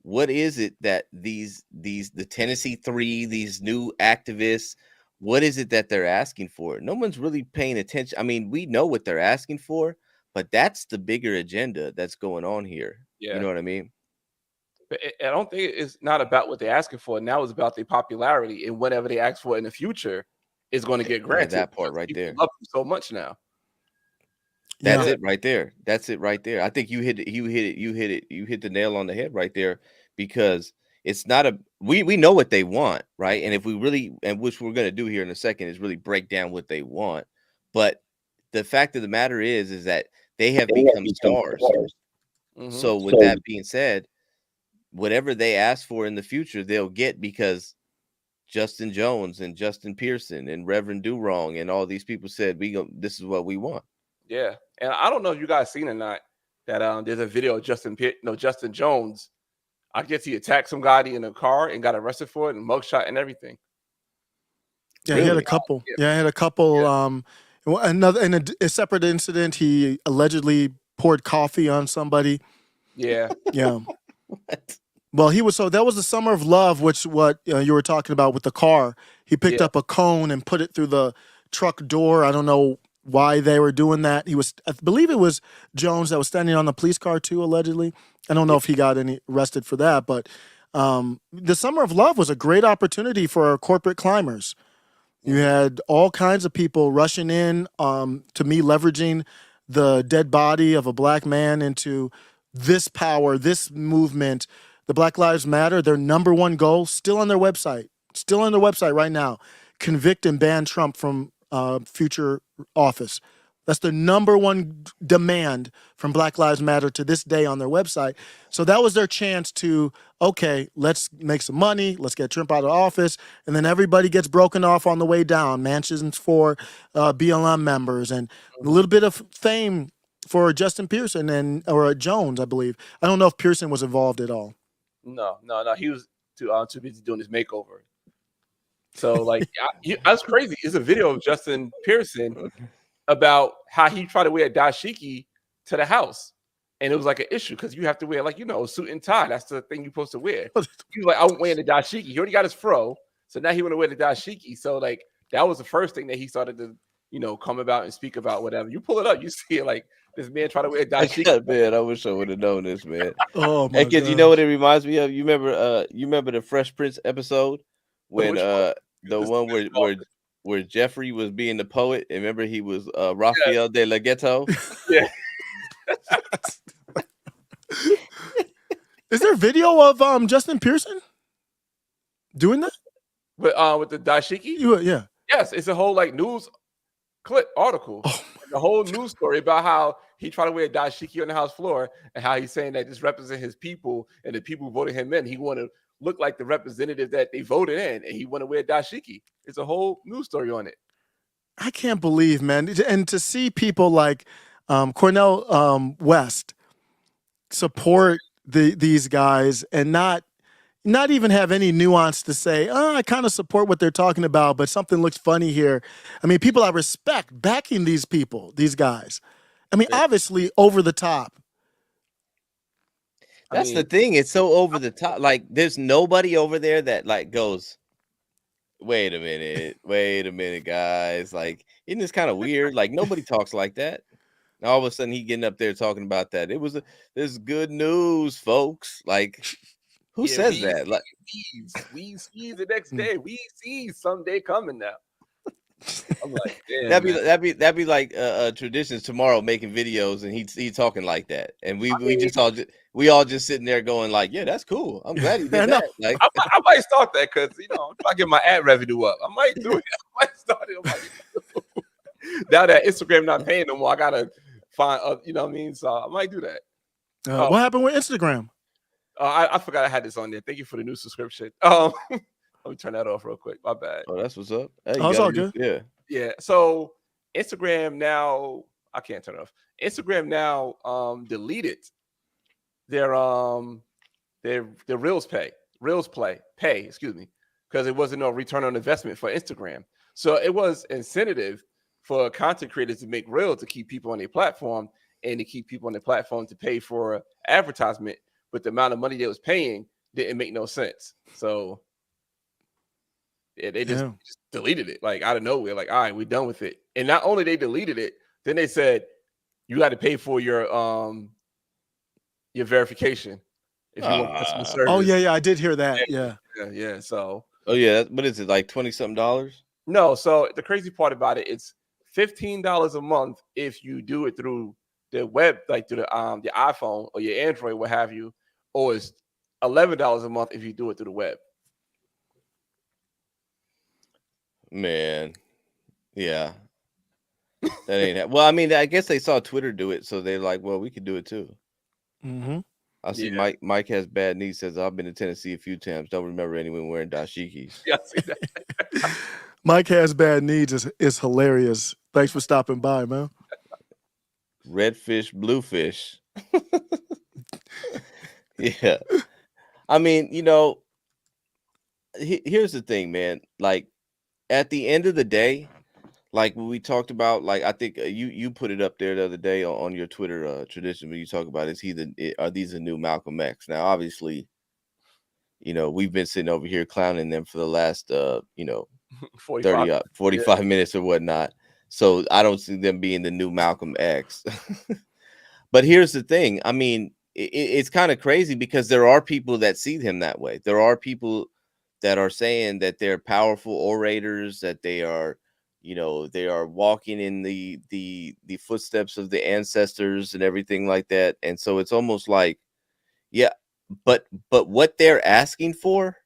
What is it that the Tennessee 3, these new activists, what is it that they're asking for? No one's really paying attention. I mean, we know what they're asking for, but that's the bigger agenda that's going on here. Yeah. You know what I mean? But I don't think it's not about what they're asking for. Now it's about their popularity, and whatever they ask for in the future is going to get granted. That part right there. Love them so much now. That's it right there. That's it right there. I think you hit it. You hit the nail on the head right there, because it's not we know what they want, right? And if we really, and which we're going to do here in a second, is really break down what they want. But the fact of the matter is that they have become stars. Mm-hmm. So with that being said, whatever they ask for in the future, they'll get, because Justin Jones and Justin Pearson and Reverend Durong and all these people said, this is what we want. Yeah. And I don't know if you guys seen or not that there's a video of Justin Jones. I guess he attacked somebody in a car and got arrested for it, and mugshot and everything. Yeah, really? He had a couple. Yeah, he had a couple. Yeah. In a separate incident, he allegedly poured coffee on somebody. Yeah. Yeah. What? Well, that was the Summer of Love, which you were talking about with the car. He picked up a cone and put it through the truck door. I don't know why they were doing that. I believe it was Jones that was standing on the police car too, allegedly. I don't know if he got arrested for that, but the Summer of Love was a great opportunity for corporate climbers. You had all kinds of people rushing in, to me, leveraging the dead body of a black man into this power, this movement. The Black Lives Matter, their number one goal, still on their website right now, convict and ban Trump from future office. That's the number one demand from Black Lives Matter to this day on their website. So that was their chance to, okay, let's make some money, let's get Trump out of office, and then everybody gets broken off on the way down. Mansions for BLM members, and a little bit of fame for Justin Pearson or Jones, I believe. I don't know if Pearson was involved at all. No. He was too busy doing his makeover. So, like, that's crazy. It's a video of Justin Pearson about how he tried to wear a dashiki to the house. And it was like an issue because you have to wear, like, a suit and tie. That's the thing you're supposed to wear. He was like, I'm wearing the dashiki. He already got his fro. So now he want to wear the dashiki. So, like, that was the first thing that he started to come about and speak about whatever. You pull it up, you see it like this man trying to wear dashiki. Man, I wish I would have known this, man. Oh Hey, my kids, you know what gosh. it reminds me of? You remember the Fresh Prince episode when Which one? the This one is where Jeffrey was being the poet, and remember he was Raphael de la Ghetto? yeah. Is there video of Justin Pearson doing that? But with the dashiki, Yeah. yes, it's a whole like news clip article. Oh The whole news story about how he tried to wear a dashiki on the House floor and how he's saying that this represents his people and the people who voted him in. He want to look like the representative that they voted in, and he want to wear dashiki. It's a whole news story on it. I can't believe, man. And to see people like Cornell West support these guys and not even have any nuance to say, oh, I kind of support what they're talking about, but something looks funny here. I mean, people I respect backing these people, these guys. I mean, obviously over the top. That's the thing. It's so over the top. Like, there's nobody over there that like goes, wait a minute, guys. Like, isn't this kind of weird? Like, nobody talks like that. And all of a sudden, he getting up there talking about that. This is good news, folks. Like, who says that? Like, we see the next day. We see someday coming now. I'm like, damn, that'd be like traditions tomorrow making videos, and he talking like that, and we all just sitting there going like, yeah, that's cool. I'm glad he did that. Like, I might start that because if I get my ad revenue up, I might do it. I might start it. Now that Instagram not paying no more, I gotta find you know what I mean. So I might do that. What happened with Instagram? I forgot I had this on there. Thank you for the new subscription. Let me turn that off real quick. My bad. Oh, that's what's up. Hey, it's all good. Yeah. So Instagram now, I can't turn it off. Instagram now deleted their Reels pay, excuse me, because it wasn't no return on investment for Instagram. So it was incentive for content creators to make Reels to keep people on their platform and to keep people on their platform to pay for advertisement, but the amount of money they was paying didn't make no sense. So they just deleted it like out of nowhere. Like, all right, we're done with it. And not only they deleted it, then they said you got to pay for your verification if you want customer service. Oh yeah, I did hear that. Yeah. So what is it, like $20-something? No, so the crazy part about it, it's $15 a month if you do it through the web, like through the iPhone or your Android, what have you, or it's $11 a month if you do it through the web. Man, yeah, that ain't. Well, I mean, I guess they saw Twitter do it, so they're like, well, we could do it too. Mm-hmm. I see Mike has bad knees. Says I've been to Tennessee a few times. Don't remember anyone wearing dashikis. Yeah, I see that. Mike has bad needs is hilarious. Thanks for stopping by, man. Red fish, blue fish. Yeah, I mean, here's the thing, man. Like, at the end of the day, like when we talked about, like, I think you put it up there the other day on your Twitter tradition when you talk about are these the new Malcolm X? Now, obviously, we've been sitting over here clowning them for the last 45 minutes or whatnot. So I don't see them being the new Malcolm X. But here's the thing. I mean, it's kind of crazy because there are people that see him that way. There are people that are saying that they're powerful orators, that they are, they are walking in the footsteps of the ancestors and everything like that. And so it's almost like, yeah, but what they're asking for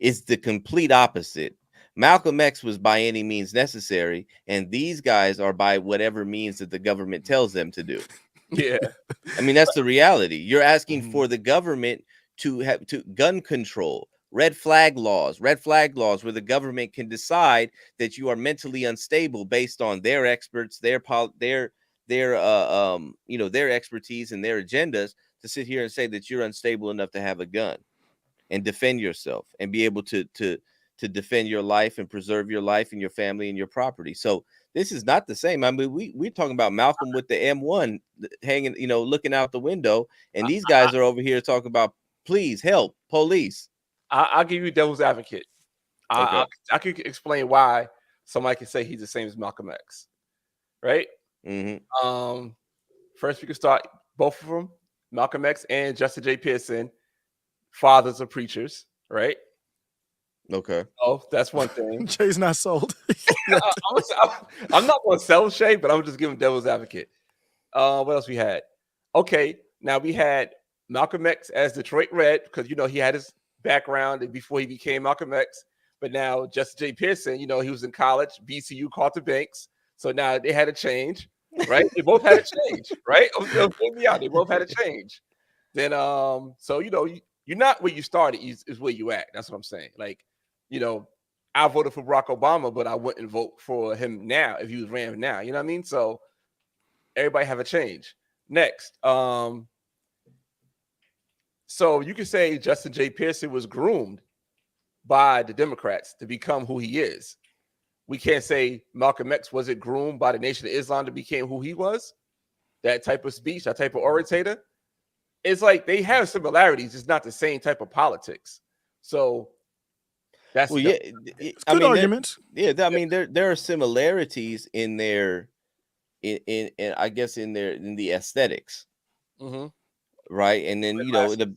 is the complete opposite. Malcolm X was by any means necessary, and these guys are by whatever means that the government tells them to do. Yeah. I mean, that's the reality. You're asking for the government to have gun control, red flag laws where the government can decide that you are mentally unstable based on their experts, their expertise and their agendas, to sit here and say that you're unstable enough to have a gun and defend yourself and be able to defend your life and preserve your life and your family and your property. So this is not the same. I mean, we're talking about Malcolm with the M1 hanging, looking out the window, and these guys are over here talking about, please help, police. I'll give you devil's advocate. Okay. I could explain why somebody can say he's the same as Malcolm X. right? Mm-hmm. First we can start both of them, Malcolm X and Justin J. Pearson, fathers of preachers, right? Okay. Oh, that's one thing. Jay's not sold. I'm not going to sell Shay, but I'm just giving devil's advocate. What else we had? Okay, now we had Malcolm X as Detroit Red because he had his background before he became Malcolm X. But now Justin J. Pearson, he was in college, BCU, Carter Banks. So now they had a change, right? They both had a change, right? They both had a change. Then, so you're not where you started, is where you at. That's what I'm saying. Like, I voted for Barack Obama, but I wouldn't vote for him now if he was ran now. You know what I mean? So everybody have a change. Next, so you could say Justin J. Pearson was groomed by the Democrats to become who he is. We can't say Malcolm X wasn't groomed by the Nation of Islam to become who he was. That type of speech, that type of orator. It's like they have similarities. It's not the same type of politics. So that's it's good arguments. Yeah, I mean there are similarities in their in I guess in the aesthetics, right? And then the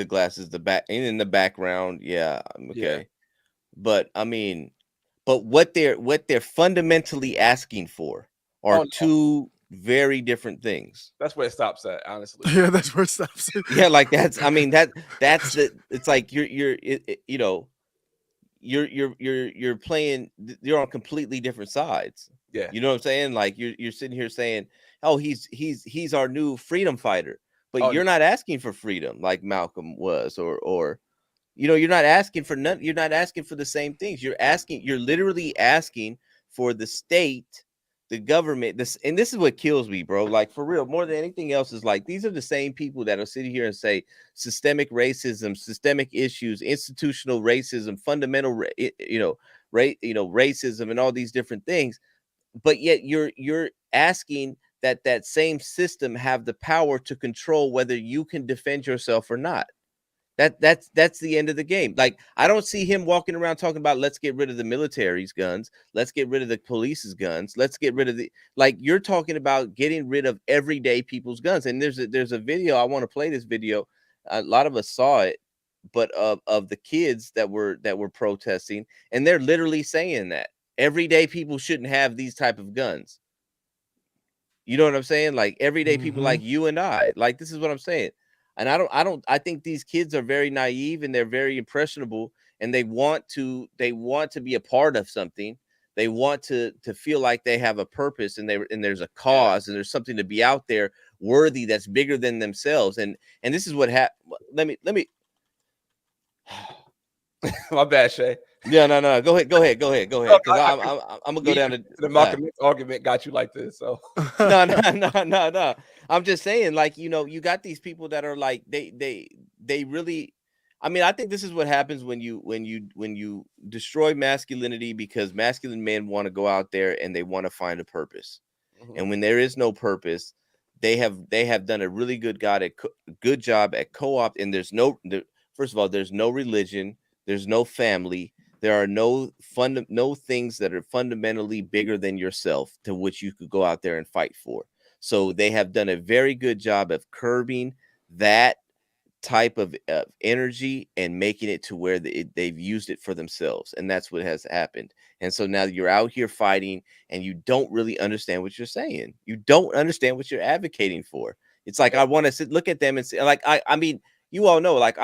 glasses, the back, and in the background, okay. But I mean, but what they're fundamentally asking for are two very different things. That's where it stops at, honestly. Yeah, that's where it stops. Yeah, like that's it's like you're playing, you're on completely different sides. Yeah. You know what I'm saying? Like you're sitting here saying, oh, he's our new freedom fighter, but you're not asking for freedom like Malcolm was, or you're not asking for none. You're not asking for the same things. You're literally asking for the state, the government, and this is what kills me, bro. Like, for real, more than anything else, is like these are the same people that are sitting here and say systemic racism, systemic issues, institutional racism, fundamental, racism, and all these different things. But yet you're asking that same system have the power to control whether you can defend yourself or not. That's the end of the game. Like, I don't see him walking around talking about let's get rid of the military's guns, let's get rid of the police's guns, let's get rid of you're talking about getting rid of everyday people's guns. And there's a video, I want to play this video. A lot of us saw it, but of the kids that were protesting, and they're literally saying that everyday people shouldn't have these type of guns. You know what I'm saying? Like, everyday people like you and I. Like, this is what I'm saying. And I think these kids are very naive, and they're very impressionable, and they want to be a part of something. They want to feel like they have a purpose, and there's a cause, and there's something to be out there worthy that's bigger than themselves. And this is what happened. Let me my bad, Shay. Yeah, no. Go ahead. Because I'm gonna go down to the Malcolm X argument got you like this. So no. I'm just saying, like, you got these people that are like they really. I mean, I think this is what happens when you destroy masculinity, because masculine men want to go out there and they want to find a purpose, and when there is no purpose, they have done a really good job at co-op. And first of all, there's no religion, there's no family. There are no things that are fundamentally bigger than yourself to which you could go out there and fight for. So they have done a very good job of curbing that type of energy and making it to where they've used it for themselves. And that's what has happened. And so now you're out here fighting, and you don't really understand what you're saying. You don't understand what you're advocating for. It's like, I want to look at them and say, like, I mean, you all know, like,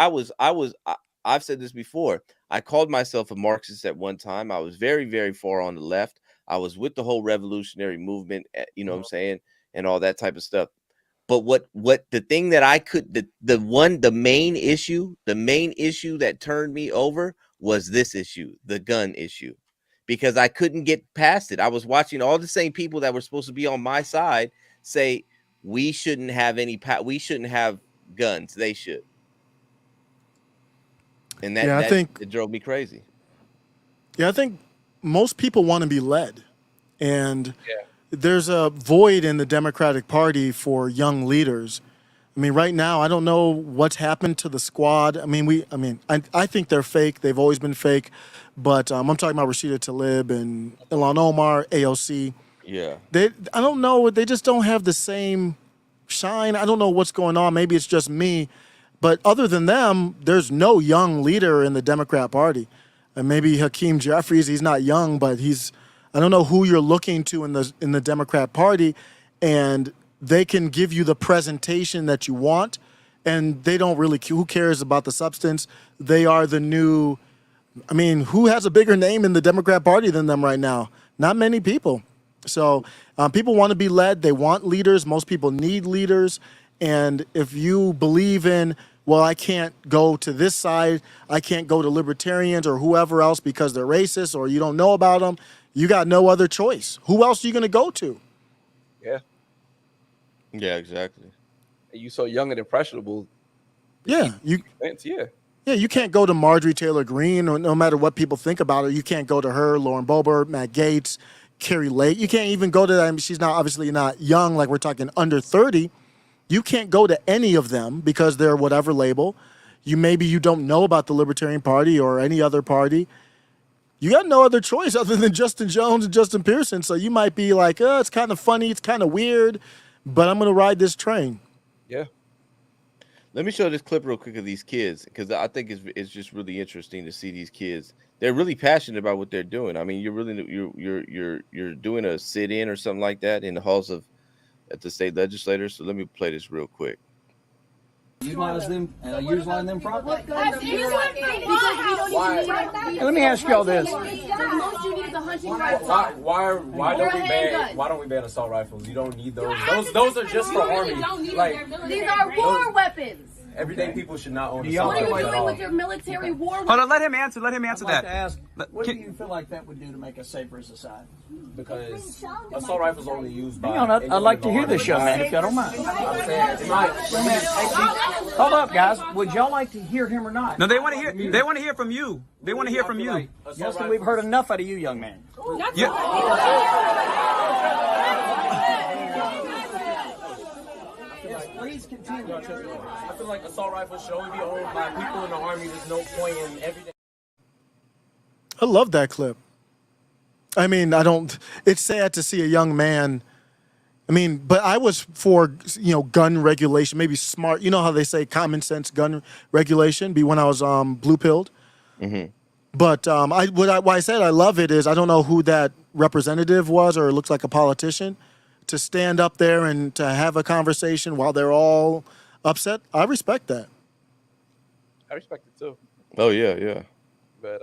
I've said this before. I called myself a Marxist at one time. I was very, very far on the left. I was with the whole revolutionary movement, you know what I'm saying, and all that type of stuff. But what the thing that I could, the main issue that turned me over was this issue, the gun issue, because I couldn't get past it. I was watching all the same people that were supposed to be on my side say we shouldn't have we shouldn't have guns. They should. And I think it drove me crazy. Yeah, I think most people want to be led. And there's a void in the Democratic Party for young leaders. I mean, right now, I don't know what's happened to the squad. I mean, I think they're fake. They've always been fake. But I'm talking about Rashida Tlaib and Ilhan Omar, AOC. Yeah. I don't know. They just don't have the same shine. I don't know what's going on. Maybe it's just me. But other than them, there's no young leader in the Democrat Party. And maybe Hakeem Jeffries, he's not young, but I don't know who you're looking to in the Democrat Party, and they can give you the presentation that you want, and they don't really, who cares about the substance? They are the new, I mean, who has a bigger name in the Democrat Party than them right now? Not many people. So people want to be led. They want leaders. Most people need leaders. And if you believe in, well, I can't go to this side, I can't go to libertarians or whoever else because they're racist or you don't know about them, you got no other choice. Who else are you going to go to? Yeah. Yeah, exactly. And you so young and impressionable. Yeah. Yeah. Yeah, you can't go to Marjorie Taylor Greene, or no matter what people think about her. You can't go to her, Lauren Boebert, Matt Gaetz, Carrie Lake. You can't even go to them. She's not obviously not young, like we're talking under 30. You can't go to any of them because they're whatever label. Maybe you don't know about the Libertarian Party or any other party. You got no other choice other than Justin Jones and Justin Pearson. So you might be like, oh, it's kind of funny, it's kind of weird, but I'm going to ride this train. Yeah. Let me show this clip real quick of these kids, because I think it's just really interesting to see these kids. They're really passionate about what they're doing. I mean, you're doing a sit-in or something like that in the halls at the state legislature. So let me play this real quick. Utilize them properly. Let me ask y'all this. Why don't we ban assault rifles? You don't need those. Those are just for army. Like, these are war weapons. Everyday people should not own What assault are you rifles at doing all. with your military war weapons? Hold on, let him answer I'd that. like to ask, what do you feel like that would do to make us safer society? Because assault rifles are only used by. Hang on, I'd like to hear this, young man, if y'all don't mind. Hold up, guys. Would y'all like to hear him or not? No, they want to hear. They want to hear from you. They want to hear from you. Justin, we've heard enough out of you, young man. Please continue. I feel like assault rifles should only be owned by people in the army. There's no point in everyday. I love that clip. I mean, it's sad to see a young man. I mean, but I was for, gun regulation, maybe smart. You know how they say common sense gun regulation when I was blue-pilled? Mm-hmm. But why I said I love it is I don't know who that representative was, or it looks like a politician, to stand up there and to have a conversation while they're all upset. I respect that. I respect it too. Oh, yeah. But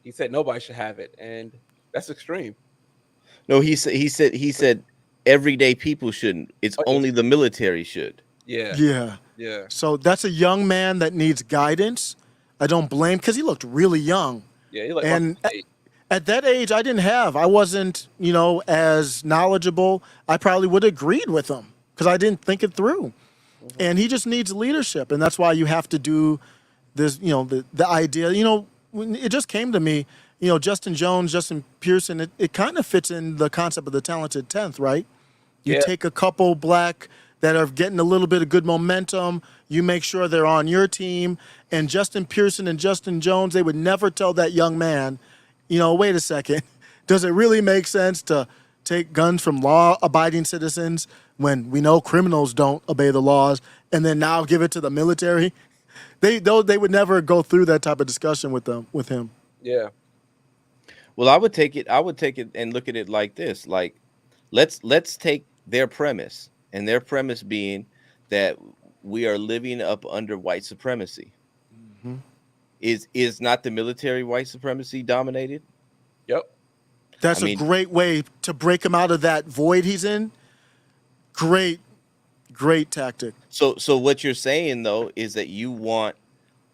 he said nobody should have it, and that's extreme. No, he said everyday people shouldn't. It's only the military should. Yeah. So that's a young man that needs guidance. I don't blame, because he looked really young. Yeah, he like and at that age, I wasn't, as knowledgeable. I probably would have agreed with him because I didn't think it through. Mm-hmm. And he just needs leadership, and that's why you have to do this. The idea. When it just came to me. Justin Jones, Justin Pearson. It kind of fits in the concept of the talented 10th, right? You take a couple black that are getting a little bit of good momentum. You make sure they're on your team. And Justin Pearson and Justin Jones, they would never tell that young man, wait a second, does it really make sense to take guns from law-abiding citizens when we know criminals don't obey the laws, and then now give it to the military? They would never go through that type of discussion with him. Yeah. Well, I would take it and look at it like this. Like, let's take their premise, and their premise being that we are living up under white supremacy. Mm-hmm. Is not the military white supremacy dominated? Yep. That's a great way to break him out of that void he's in. Great tactic. So what you're saying though is that you want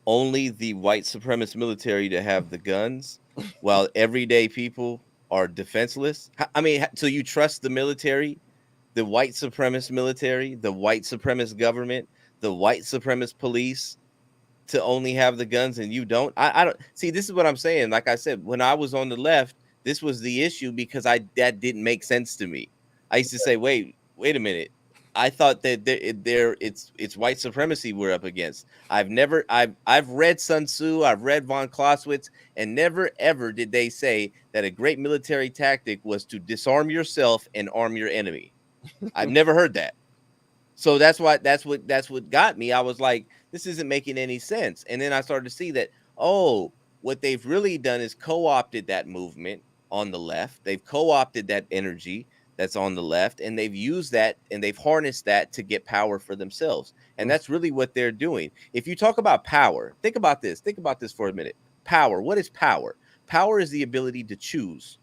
only the white supremacist military to have the guns, while everyday people are defenseless. I mean, so you trust the military, the white supremacist military, the white supremacist government, the white supremacist police, to only have the guns, and you don't? I don't see. This is what I'm saying. Like I said, when I was on the left, this was the issue because that didn't make sense to me. I used to say, wait a minute. I thought that it's white supremacy we're up against. I've read Sun Tzu, I've read von Clausewitz, and never ever did they say that a great military tactic was to disarm yourself and arm your enemy. I've never heard that. So that's what got me. I was like, this isn't making any sense. And then I started to see that, oh, what they've really done is co-opted that movement on the left. They've co-opted that energy that's on the left, and they've used that and they've harnessed that to get power for themselves. And that's really what they're doing. If you talk about power, think about this for a minute. Power. What is power? Power is the ability to choose.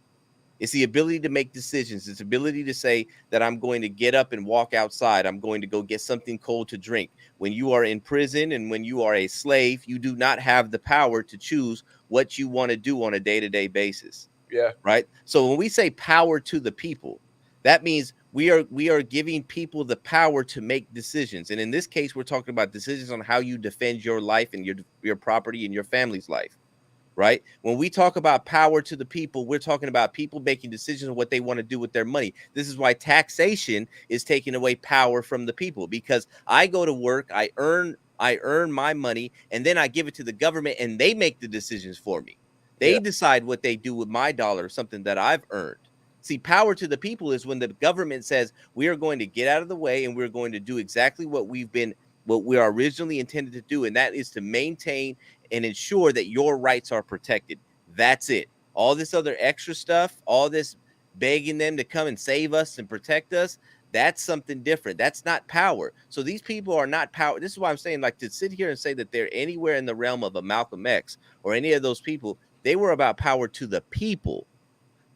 It's the ability to make decisions. It's the ability to say that I'm going to get up and walk outside. I'm going to go get something cold to drink. When you are in prison and when you are a slave, you do not have the power to choose what you want to do on a day-to-day basis. Yeah. Right. So when we say power to the people, that means we are giving people the power to make decisions. And in this case, we're talking about decisions on how you defend your life and your property and your family's life. Right? When we talk about power to the people, we're talking about people making decisions on what they want to do with their money. This is why taxation is taking away power from the people, because I go to work, I earn my money, and then I give it to the government and they make the decisions for me. They decide what they do with my dollar, something that I've earned. See, power to the people is when the government says we are going to get out of the way and we're going to do exactly what we are originally intended to do, and that is to maintain and ensure that your rights are protected. That's it. All this other extra stuff, all this begging them to come and save us and protect us, that's something different. That's not power. So these people are not power. This is why I'm saying, like, to sit here and say that they're anywhere in the realm of a Malcolm X or any of those people, they were about power to the people.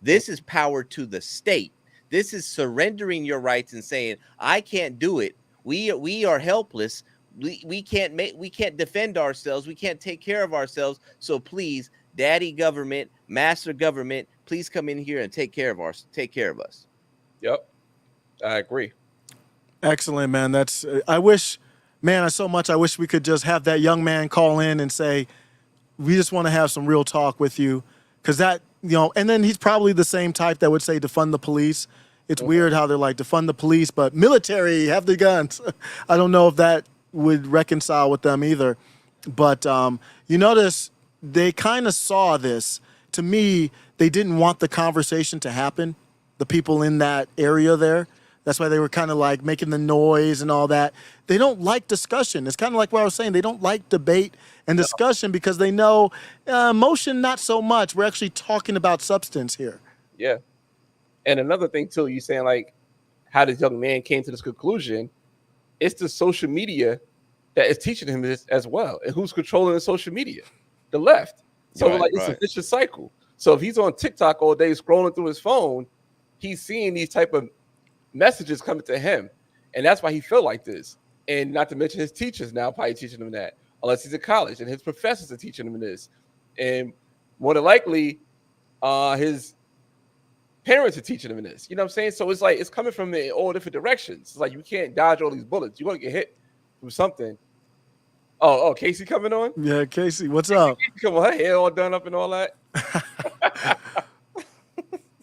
This is power to the state. This is surrendering your rights and saying, I can't do it. We are helpless. We can't defend ourselves. We can't take care of ourselves. So please, daddy government, master government, please come in here and take care of us. Yep. I agree. Excellent, man. I wish we could just have that young man call in and say, we just want to have some real talk with you. Because and then he's probably the same type that would say defund the police. It's weird how they're like, defund the police, but military, have the guns. I don't know if that would reconcile with them either. But you notice they kind of saw this. To me, they didn't want the conversation to happen, the people in that area there. That's why they were kind of like making the noise and all that. They don't like discussion. It's kind of like what I was saying. They don't like debate and discussion because they know emotion, not so much. We're actually talking about substance here. Yeah. And another thing, too, you saying, like, how this young man came to this conclusion, it's the social media that is teaching him this as well. And who's controlling the social media? The left. So, it's a vicious cycle. So if he's on TikTok all day scrolling through his phone, he's seeing these type of messages coming to him. And that's why he feel like this. And not to mention his teachers now probably teaching him that, unless he's at college, and his professors are teaching him this. And more than likely, his parents are teaching him this. You know what I'm saying? So it's like it's coming from in all different directions. It's like you can't dodge all these bullets. You're gonna get hit from something. Oh, Casey coming on? Yeah, Casey, what's up? Come on, her hair all done up and all that.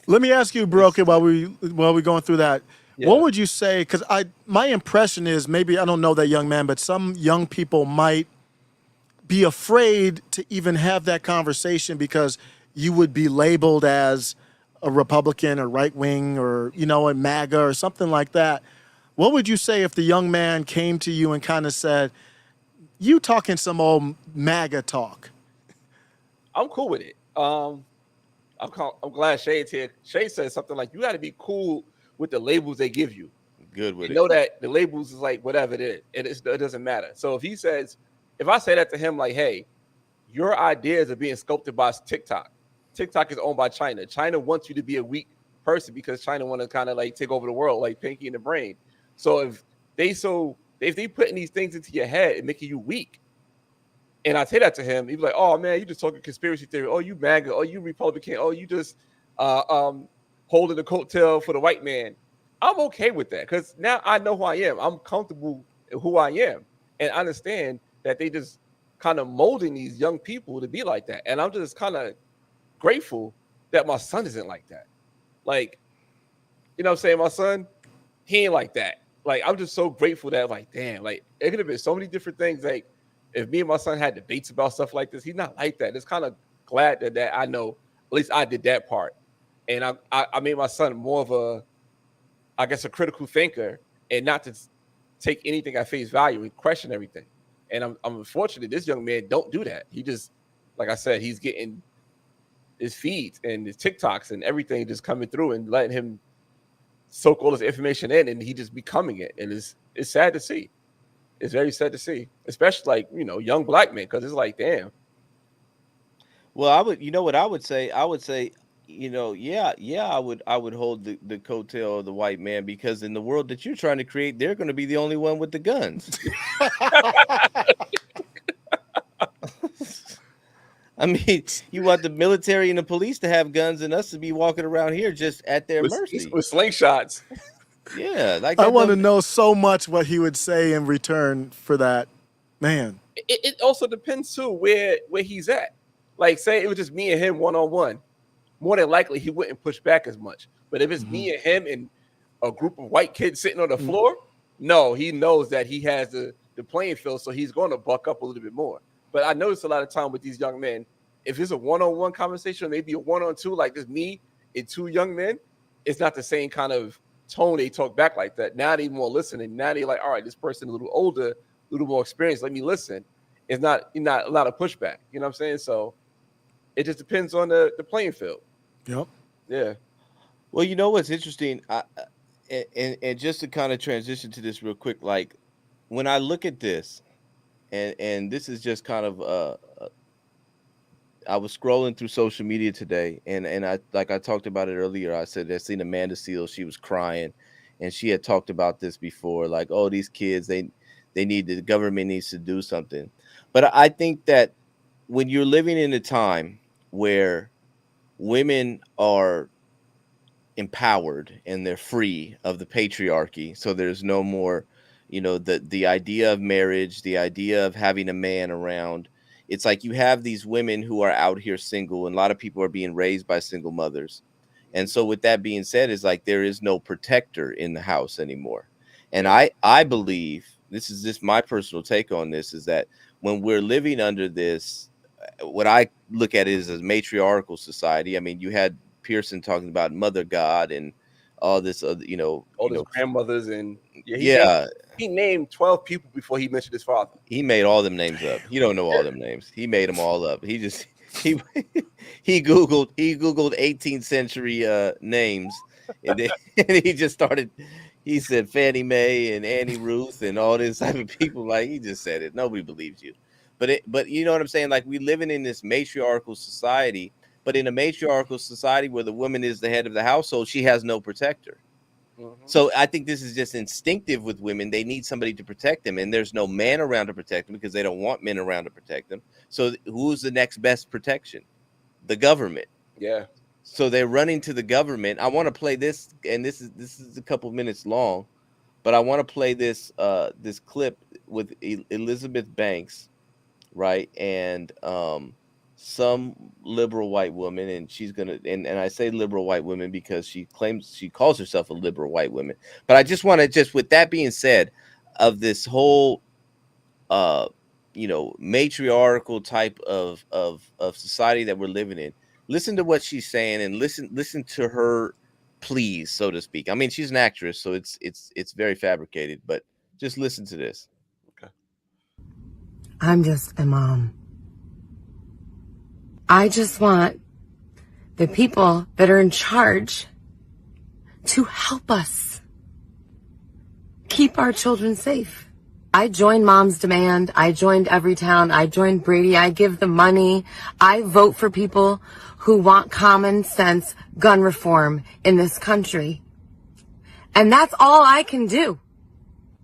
Let me ask you, Broken, while we're going through that. Yeah. What would you say? Because my impression is, maybe I don't know that young man, but some young people might be afraid to even have that conversation because you would be labeled as a Republican or right wing or a MAGA or something like that. What would you say if the young man came to you and kind of said, "You talking some old MAGA talk"? I'm cool with it. I'm glad Shay's here. Shay said something like, "You got to be cool with the labels they give you." Good with you it. Know that the labels is like whatever it is. It doesn't matter. So if I say that to him, like, "Hey, your ideas are being sculpted by TikTok. TikTok is owned by China. China wants you to be a weak person because China want to kind of like take over the world, like Pinky in the Brain. So if they putting these things into your head and making you weak." And I say that to him, he'd be like, "Oh man, you just talking conspiracy theory. Oh, you MAGA. Oh, you Republican. Oh, you just holding the coattail for the white man." I'm okay with that because now I know who I am. I'm comfortable in who I am and understand that they just kind of molding these young people to be like that. And I'm just kind of grateful that my son isn't like that. Like, you know what I'm saying? My son, he ain't like that. like, I'm just so grateful that, like, damn, like, it could have been so many different things. Like, if me and my son had debates about stuff like this, he's not like that. It's kind of glad that I know, at least I did that part. And I made my son more of a, I guess, a critical thinker, and not to take anything at face value and question everything. And I'm unfortunate this young man don't do that. He just, like I said, he's getting his feeds and his TikToks and everything just coming through and letting him soak all this information in, and he just becoming it. And it's sad to see. It's very sad to see, especially, like, you know, young black men, because it's like, damn. Well, I would, you know what I would say? I would say, you know, yeah, I would hold the coattail of the white man, because in the world that you're trying to create, they're going to be the only one with the guns. I mean, you want the military and the police to have guns and us to be walking around here just at their mercy with slingshots. Yeah, like I want to know so much what he would say in return for that, man. It also depends too where he's at. Like, say it was just me and him one-on-one, more than likely he wouldn't push back as much. But if it's me and him and a group of white kids sitting on the floor, no, he knows that he has the playing field, so he's going to buck up a little bit more. But I notice a lot of time with these young men, if it's a one-on-one conversation, or maybe a one-on-two, like this me and two young men, it's not the same kind of tone they talk back like that. Now they more listening. Now they like, all right, this person a little older, a little more experienced, let me listen. It's not a lot of pushback. You know what I'm saying? So it just depends on the playing field. Yep. Yeah. Well, you know what's interesting, and just to kind of transition to this real quick, like when I look at this, and this is just kind of I was scrolling through social media today, and I, like I talked about it earlier, I said I seen Amanda Seales, she was crying, and she had talked about this before, like, oh, these kids, the government needs to do something. But I think that when you're living in a time where women are empowered and they're free of the patriarchy, so there's no more, you know, the idea of marriage, the idea of having a man around. It's like you have these women who are out here single, and a lot of people are being raised by single mothers. And so with that being said, is like there is no protector in the house anymore. And I believe, this is just my personal take on this, is that when we're living under this, what I look at is a matriarchal society. I mean, you had Pearson talking about Mother God and all this other, all these grandmothers, and he named 12 people before he mentioned his father. He made all them names up. You don't know all them names. He made them all up. He googled 18th century names, and then and he just started. He said Fannie Mae and Annie Ruth and all this type of people. Like, he just said it. Nobody believes you. But you know what I'm saying? Like, we living in this matriarchal society. But in a matriarchal society where the woman is the head of the household, she has no protector. So I think this is just instinctive with women. They need somebody to protect them, and there's no man around to protect them because they don't want men around to protect them. So who's the next best protection? The government. Yeah. So they're running to the government. I want to play this, and this is a couple minutes long, but I want to play this this clip with Elizabeth Banks, right? And some liberal white woman, and she's gonna, and I say liberal white woman because she calls herself a liberal white woman. But I just want to, just with that being said, of this whole matriarchal type of society that we're living in, listen to what she's saying, and listen to her pleas, so to speak. I mean, she's an actress, so it's very fabricated, but just listen to this. Okay. I'm just a mom. I just want the people that are in charge to help us keep our children safe. I joined Mom's Demand. I joined Everytown. I joined Brady. I give the money. I vote for people who want common sense gun reform in this country. And that's all I can do.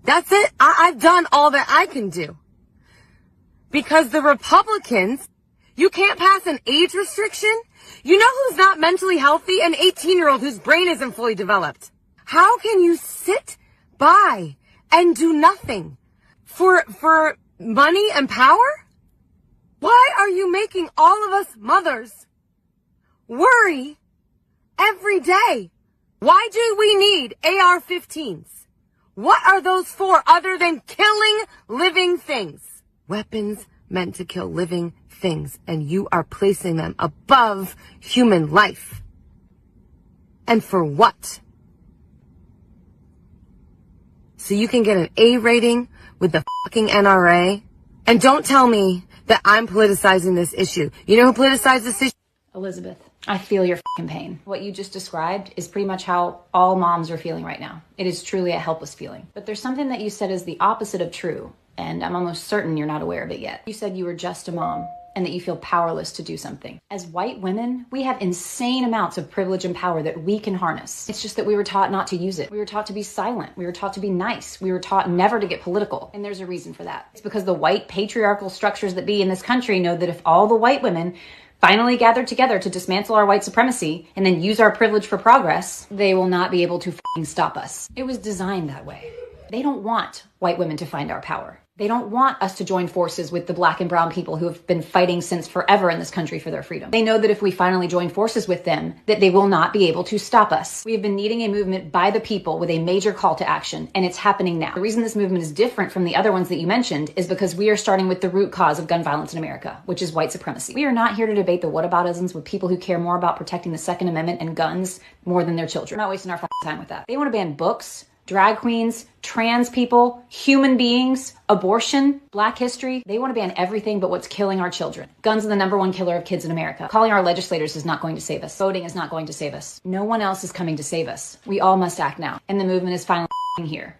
That's it. I've done all that I can do. Because the Republicans, you can't pass an age restriction? You know who's not mentally healthy? An 18-year-old whose brain isn't fully developed. How can you sit by and do nothing for money and power? Why are you making all of us mothers worry every day? Why do we need AR-15s? What are those for other than killing living things? Weapons meant to kill living things, and you are placing them above human life. And for what? So you can get an A rating with the fucking NRA? And don't tell me that I'm politicizing this issue. You know who politicized this issue? Elizabeth, I feel your fucking pain. What you just described is pretty much how all moms are feeling right now. It is truly a helpless feeling. But there's something that you said is the opposite of true, and I'm almost certain you're not aware of it yet. You said you were just a mom, and that you feel powerless to do something. As white women, we have insane amounts of privilege and power that we can harness. It's just that we were taught not to use it. We were taught to be silent. We were taught to be nice. We were taught never to get political. And there's a reason for that. It's because the white patriarchal structures that be in this country know that if all the white women finally gathered together to dismantle our white supremacy and then use our privilege for progress, they will not be able to stop us. It was designed that way. They don't want white women to find our power. They don't want us to join forces with the black and brown people who have been fighting since forever in this country for their freedom. They know that if we finally join forces with them, that they will not be able to stop us. We have been needing a movement by the people with a major call to action, and it's happening now. The reason this movement is different from the other ones that you mentioned is because we are starting with the root cause of gun violence in America, which is white supremacy. We are not here to debate the whataboutisms with people who care more about protecting the Second Amendment and guns more than their children. We're not wasting our time with that. They want to ban books, drag queens, trans people, human beings, abortion, black history. They want to ban everything but what's killing our children. Guns are the #1 killer of kids in America. Calling our legislators is not going to save us. Voting is not going to save us. No one else is coming to save us. We all must act now. And the movement is finally here.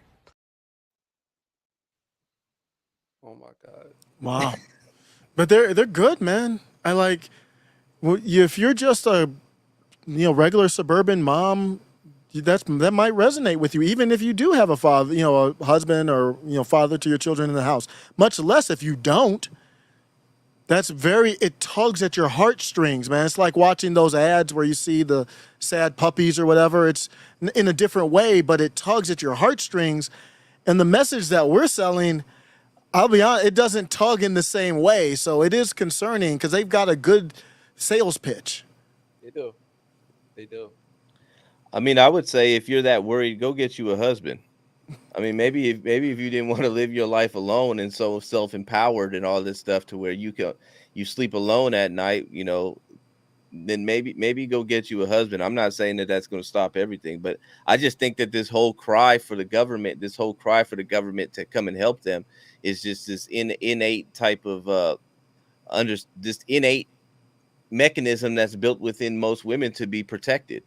Oh my God. Wow. But they're good, man. I like, if you're just a regular suburban mom, that might resonate with you, even if you do have a father, a husband or father to your children in the house. Much less if you don't. It tugs at your heartstrings, man. It's like watching those ads where you see the sad puppies or whatever. It's in a different way, but it tugs at your heartstrings. And the message that we're selling, I'll be honest, it doesn't tug in the same way. So it is concerning because they've got a good sales pitch. They do. They do. I mean, I would say if you're that worried, go get you a husband. I mean, maybe if you didn't want to live your life alone and so self-empowered and all this stuff to where you sleep alone at night, then maybe go get you a husband. I'm not saying that that's going to stop everything, but I just think that this whole cry for the government to come and help them is just this innate type of this innate mechanism that's built within most women to be protected.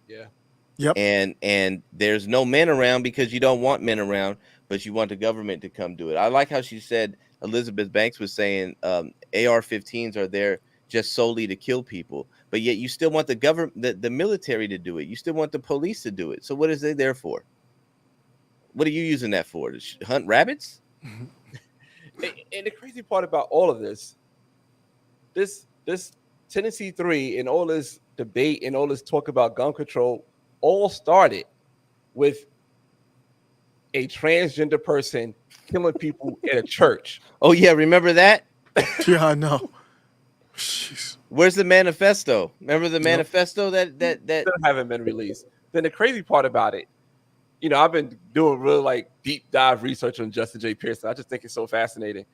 Yeah. Yep. And there's no men around because you don't want men around, but you want the government to come do it. I like how she said, Elizabeth Banks was saying, AR-15s are there just solely to kill people, but yet you still want the government, the military to do it. You still want the police to do it. So what is they there for? What are you using that for? To hunt rabbits? And the crazy part about all of this Tennessee 3 and all this debate and all this talk about gun control all started with a transgender person killing people in a church. Oh yeah, remember that? Yeah, I know. Jeez. Where's the manifesto? Remember the manifesto that still haven't been released. Then the crazy part about it, I've been doing real deep dive research on Justin J. Pearson. I just think it's so fascinating.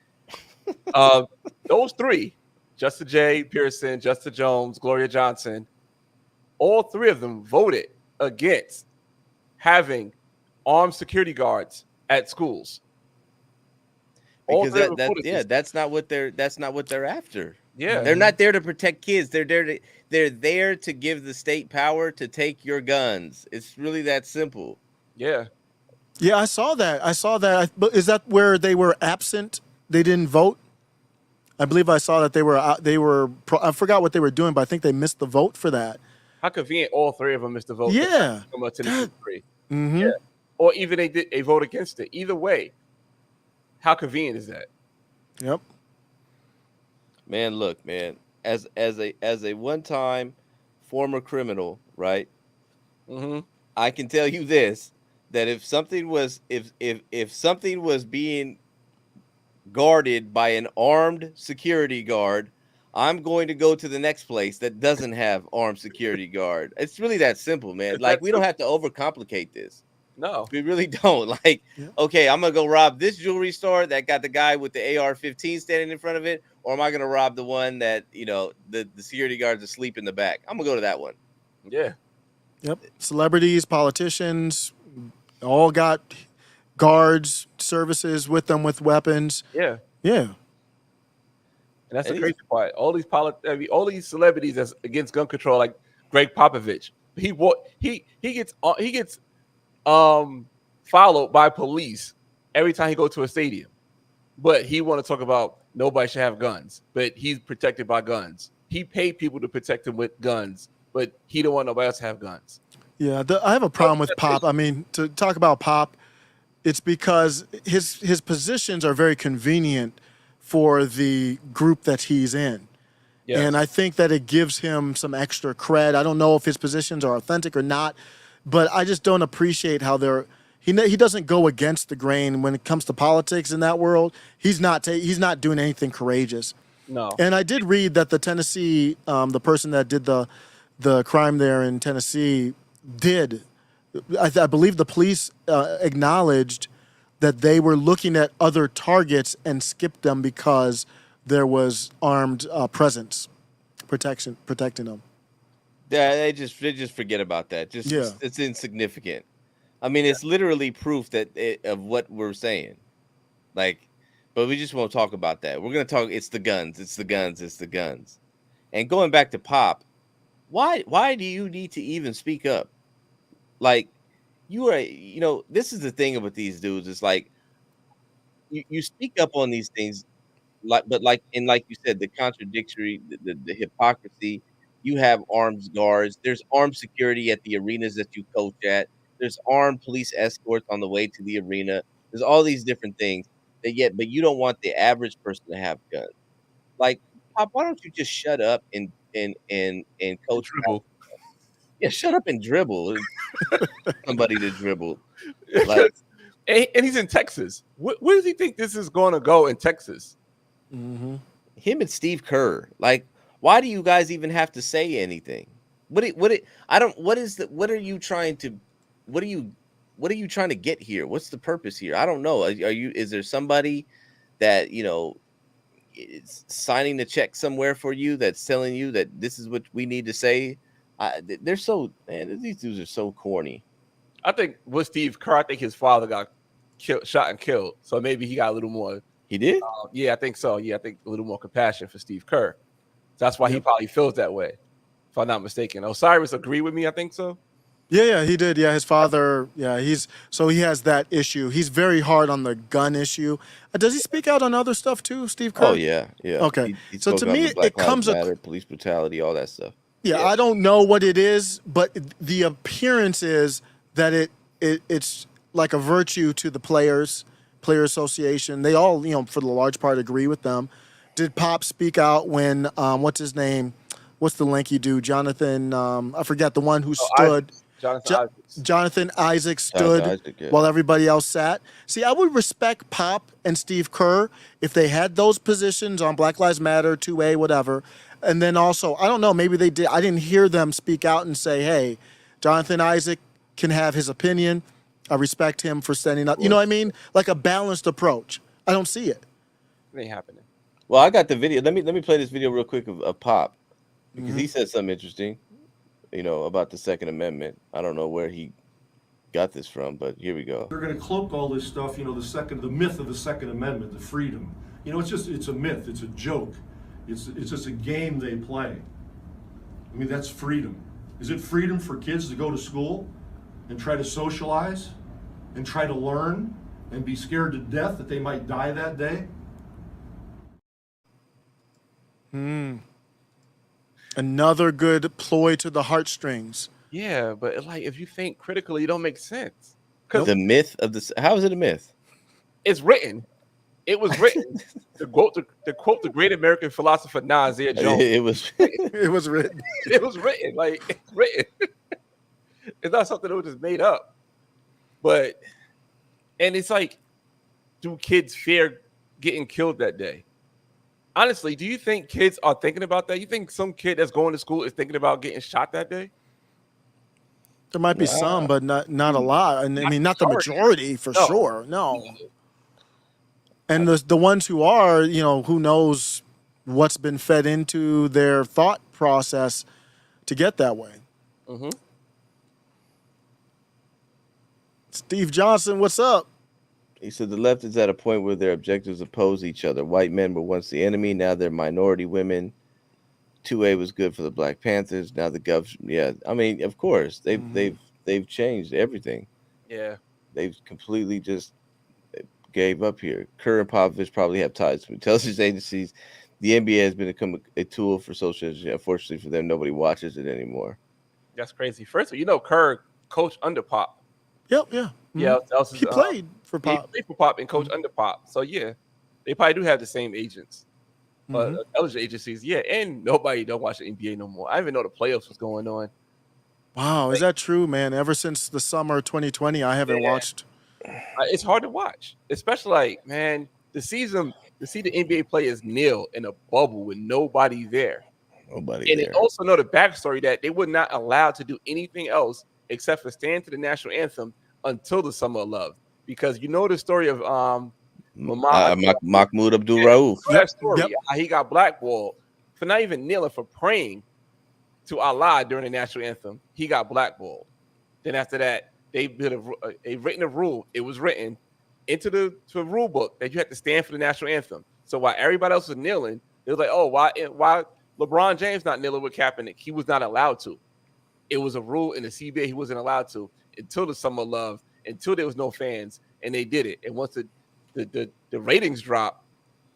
Those three, Justin J. Pearson, Justin Jones, Gloria Johnson, all three of them voted against having armed security guards at schools. Because that's not what they're after. Yeah. They're not there to protect kids. They're there to give the state power to take your guns. It's really that simple. Yeah. Yeah, I saw that. But is that where they were absent? They didn't vote? I believe I saw that they were I forgot what they were doing, but I think they missed the vote for that. How convenient all three of them missed the vote. Yeah. From Tennessee 3. Mm-hmm. Yeah. Or even they did a vote against it. Either way, how convenient is that? Yep. Man, look, man. As a one-time former criminal, right? Mm-hmm. I can tell you this: that if something was being guarded by an armed security guard, I'm going to go to the next place that doesn't have armed security guard. It's really that simple, man. We don't have to overcomplicate this. No, we really don't. Like, okay, I'm gonna go rob this jewelry store that got the guy with the AR-15 standing in front of it, or am I gonna rob the one that the security guards asleep in the back? I'm gonna go to that one. Yeah. Yep. Celebrities, politicians, all got guards, services with them with weapons. Yeah. Yeah. And that's the crazy part. All these celebrities that's against gun control, like Greg Popovich, he gets followed by police every time he go to a stadium. But he want to talk about nobody should have guns, but he's protected by guns. He paid people to protect him with guns, but he don't want nobody else to have guns. Yeah, I have a problem with Pop. I mean, to talk about Pop, it's because his positions are very convenient for the group that he's in. Yes. And I think that it gives him some extra cred. I don't know if his positions are authentic or not, but I just don't appreciate how he doesn't go against the grain when it comes to politics in that world. He's not doing anything courageous. No. And I did read that the Tennessee, the person that did the crime there in Tennessee I believe the police acknowledged that they were looking at other targets and skipped them because there was armed presence protecting them. Yeah, they just forget about that. It's insignificant. I mean, it's literally proof of what we're saying. Like, but we just won't talk about that. We're gonna talk. It's the guns. It's the guns. It's the guns. And going back to Pop, why do you need to even speak up? Like, you are, this is the thing about these dudes. It's like you speak up on these things, like you said, the contradictory, the hypocrisy. You have armed guards. There's armed security at the arenas that you coach at. There's armed police escorts on the way to the arena. There's all these different things but you don't want the average person to have guns. Like, Pop, why don't you just shut up and coach dribble? Yeah, shut up and dribble. Somebody to dribble. Like, and he's in Texas. Where does he think this is going to go in Texas? Mm-hmm. Him and Steve Kerr. Like, why do you guys even have to say anything? What are you trying to get here? What's the purpose here? I don't know. Is there somebody that, is signing the check somewhere for you that's telling you that this is what we need to say? These dudes are so corny. I think with Steve Kerr, I think his father got shot and killed. So maybe he got a little more. He did? Yeah, I think so. Yeah, I think a little more compassion for Steve Kerr. So that's why he probably feels that way, if I'm not mistaken. Osiris agree with me, I think so. Yeah, he did. Yeah, his father, he has that issue. He's very hard on the gun issue. Does he speak out on other stuff too, Steve Kerr? Oh, yeah. Okay. He so to me, it comes matter, police brutality, all that stuff. Yeah, I don't know what it is, but the appearance is that it's like a virtue to the player association. They all, for the large part, agree with them. Did Pop speak out when what's his name? What's the lanky dude? Jonathan, I forget, the one who stood. Jonathan Isaac stood while everybody else sat. See, I would respect Pop and Steve Kerr if they had those positions on Black Lives Matter, 2A, whatever. And then also, I don't know, maybe they did. I didn't hear them speak out and say, hey, Jonathan Isaac can have his opinion. I respect him for standing up. You know what I mean? Like a balanced approach. I don't see it. It ain't happening. Well, I got the video. Let me play this video real quick of Pop, because he said something interesting, about the Second Amendment. I don't know where he got this from, but here we go. They're going to cloak all this stuff, the myth of the Second Amendment, the freedom. It's a myth. It's a joke. It's just a game they play. I mean, that's freedom. Is it freedom for kids to go to school and try to socialize and try to learn and be scared to death that they might die that day? Another good ploy to the heartstrings. Yeah, but if you think critically, it don't make sense. The myth of how is it a myth? It's written. It was written. to quote the great American philosopher Isaiah Jones. It was written. It was written. Like, it's written. It's not something that was just made up. And it's like, do kids fear getting killed that day? Honestly, do you think kids are thinking about that? You think some kid that's going to school is thinking about getting shot that day? There might be some, but not a lot. And I mean, not the majority for sure. No. And the ones who are, who knows what's been fed into their thought process to get that way. Mm-hmm. Steve Johnson, what's up? He said the left is at a point where their objectives oppose each other. White men were once the enemy, now they're minority women. 2A was good for the Black Panthers. Now the Govs, yeah. I mean, of course, they've changed everything. Yeah. They've completely just gave up here. Kerr and Popovich probably have ties to intelligence agencies. The NBA has become a tool for social engineering. Unfortunately for them, nobody watches it anymore. That's crazy. First of all, Kerr coached under Pop. Yep, yeah. Yeah, he played for Pop. He played for Pop and coached under Pop. So, yeah, they probably do have the same agents. But intelligence agencies, yeah, and nobody don't watch the NBA no more. I didn't even know the playoffs was going on. Wow, is that true, man? Ever since the summer of 2020, I haven't watched. It's hard to watch, especially to see the NBA players kneel in a bubble with nobody there. Nobody and there. they also know the backstory that they were not allowed to do anything else except for stand to the national anthem until the Summer of Love. Because the story of Mahmoud Abdul-Rauf. That story, he got blackballed for not even kneeling, for praying to Allah during the national anthem. He got blackballed. Then after that, they did a written rule. It was written into the rule book that you had to stand for the national anthem. So while everybody else was kneeling, it was like, oh, why LeBron James not kneeling with Kaepernick? He was not allowed to. It was a rule in the CBA he wasn't allowed to until the Summer of Love, until there was no fans, and they did it. And once the ratings dropped,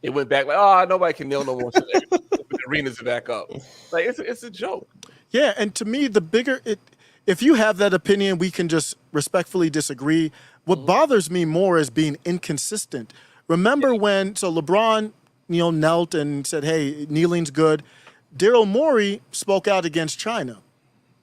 it went back like, oh, nobody can kneel no more. So the arenas are back up. Like it's a joke. Yeah, and to me, if you have that opinion, we can just respectfully disagree. What bothers me more is being inconsistent. Remember when LeBron, knelt and said, "Hey, kneeling's good." Daryl Morey spoke out against China,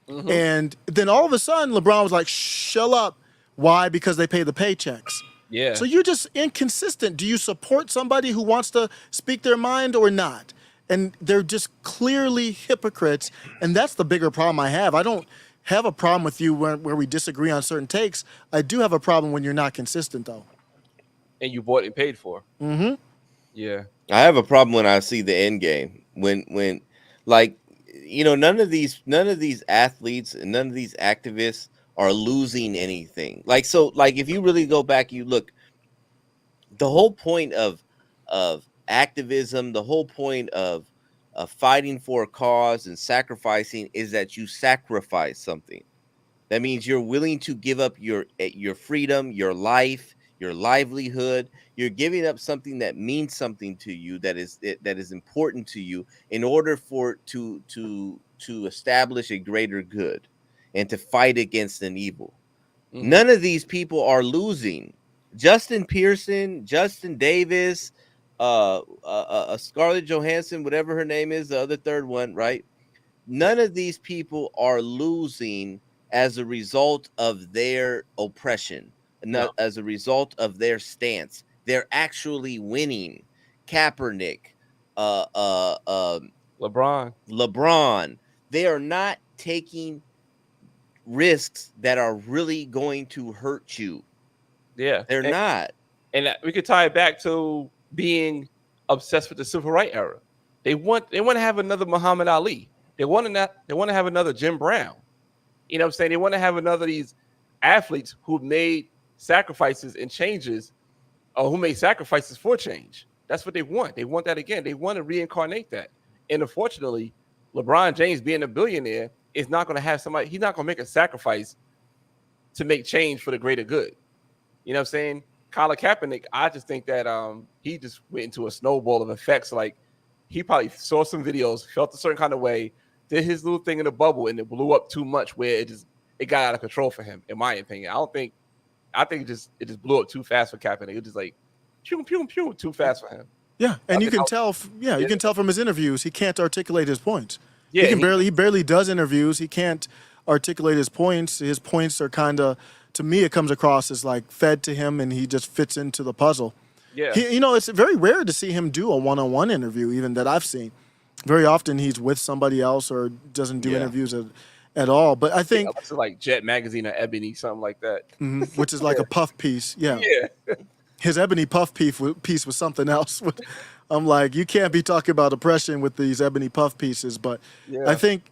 and then all of a sudden, LeBron was like, "Shut up." Why? Because they pay the paychecks. Yeah. So you're just inconsistent. Do you support somebody who wants to speak their mind or not? And they're just clearly hypocrites, and that's the bigger problem I have. I don't have a problem with you where we disagree on certain takes. I do have a problem when you're not consistent, though. And you bought and paid for. Mm-hmm. Yeah. I have a problem when I see the end game. When none of these athletes and none of these activists are losing anything. If you really go back, you look, the whole point of activism, the whole point of fighting for a cause and sacrificing is that you sacrifice something. That means you're willing to give up your freedom, your life, your livelihood. You're giving up something that means something to you, that is important to you, in order to establish a greater good and to fight against an evil. None of these people are losing. Justin Pearson, Justin Davis, Scarlett Johansson, whatever her name is, the other third one, right? None of these people are losing as a result of their oppression, not as a result of their stance. They're actually winning. Kaepernick, LeBron. They are not taking risks that are really going to hurt you. Yeah, they're not. And we could tie it back to being obsessed with the civil rights era. They want to have another Muhammad Ali. They want to have another Jim Brown. You know what I'm saying? They want to have another of these athletes who made sacrifices and changes, or who made sacrifices for change. That's what they want. They want that again. They want to reincarnate that. And unfortunately, LeBron James, being a billionaire, is not going to have somebody. He's not going to make a sacrifice to make change for the greater good. You know what I'm saying? Colin Kaepernick, I just think that he just went into a snowball of effects. Like, he probably saw some videos, felt a certain kind of way, did his little thing in the bubble, and it blew up too much where it got out of control for him, in my opinion. I think it just blew up too fast for Kaepernick. It was just like pew pew pew too fast for him. Yeah, and you can tell from his interviews, he can't articulate his points. Yeah, he barely does interviews. He can't articulate his points. His points are kind of, to me, it comes across as like fed to him, and he just fits into the puzzle. Yeah, it's very rare to see him do a one-on-one interview, even that I've seen. Very often he's with somebody else or doesn't do interviews at all. But I think it's like Jet Magazine or Ebony, something like that. which is like a puff piece. Yeah. Yeah. His ebony puff piece was something else. I'm like, you can't be talking about oppression with these ebony puff pieces. But Yeah. I think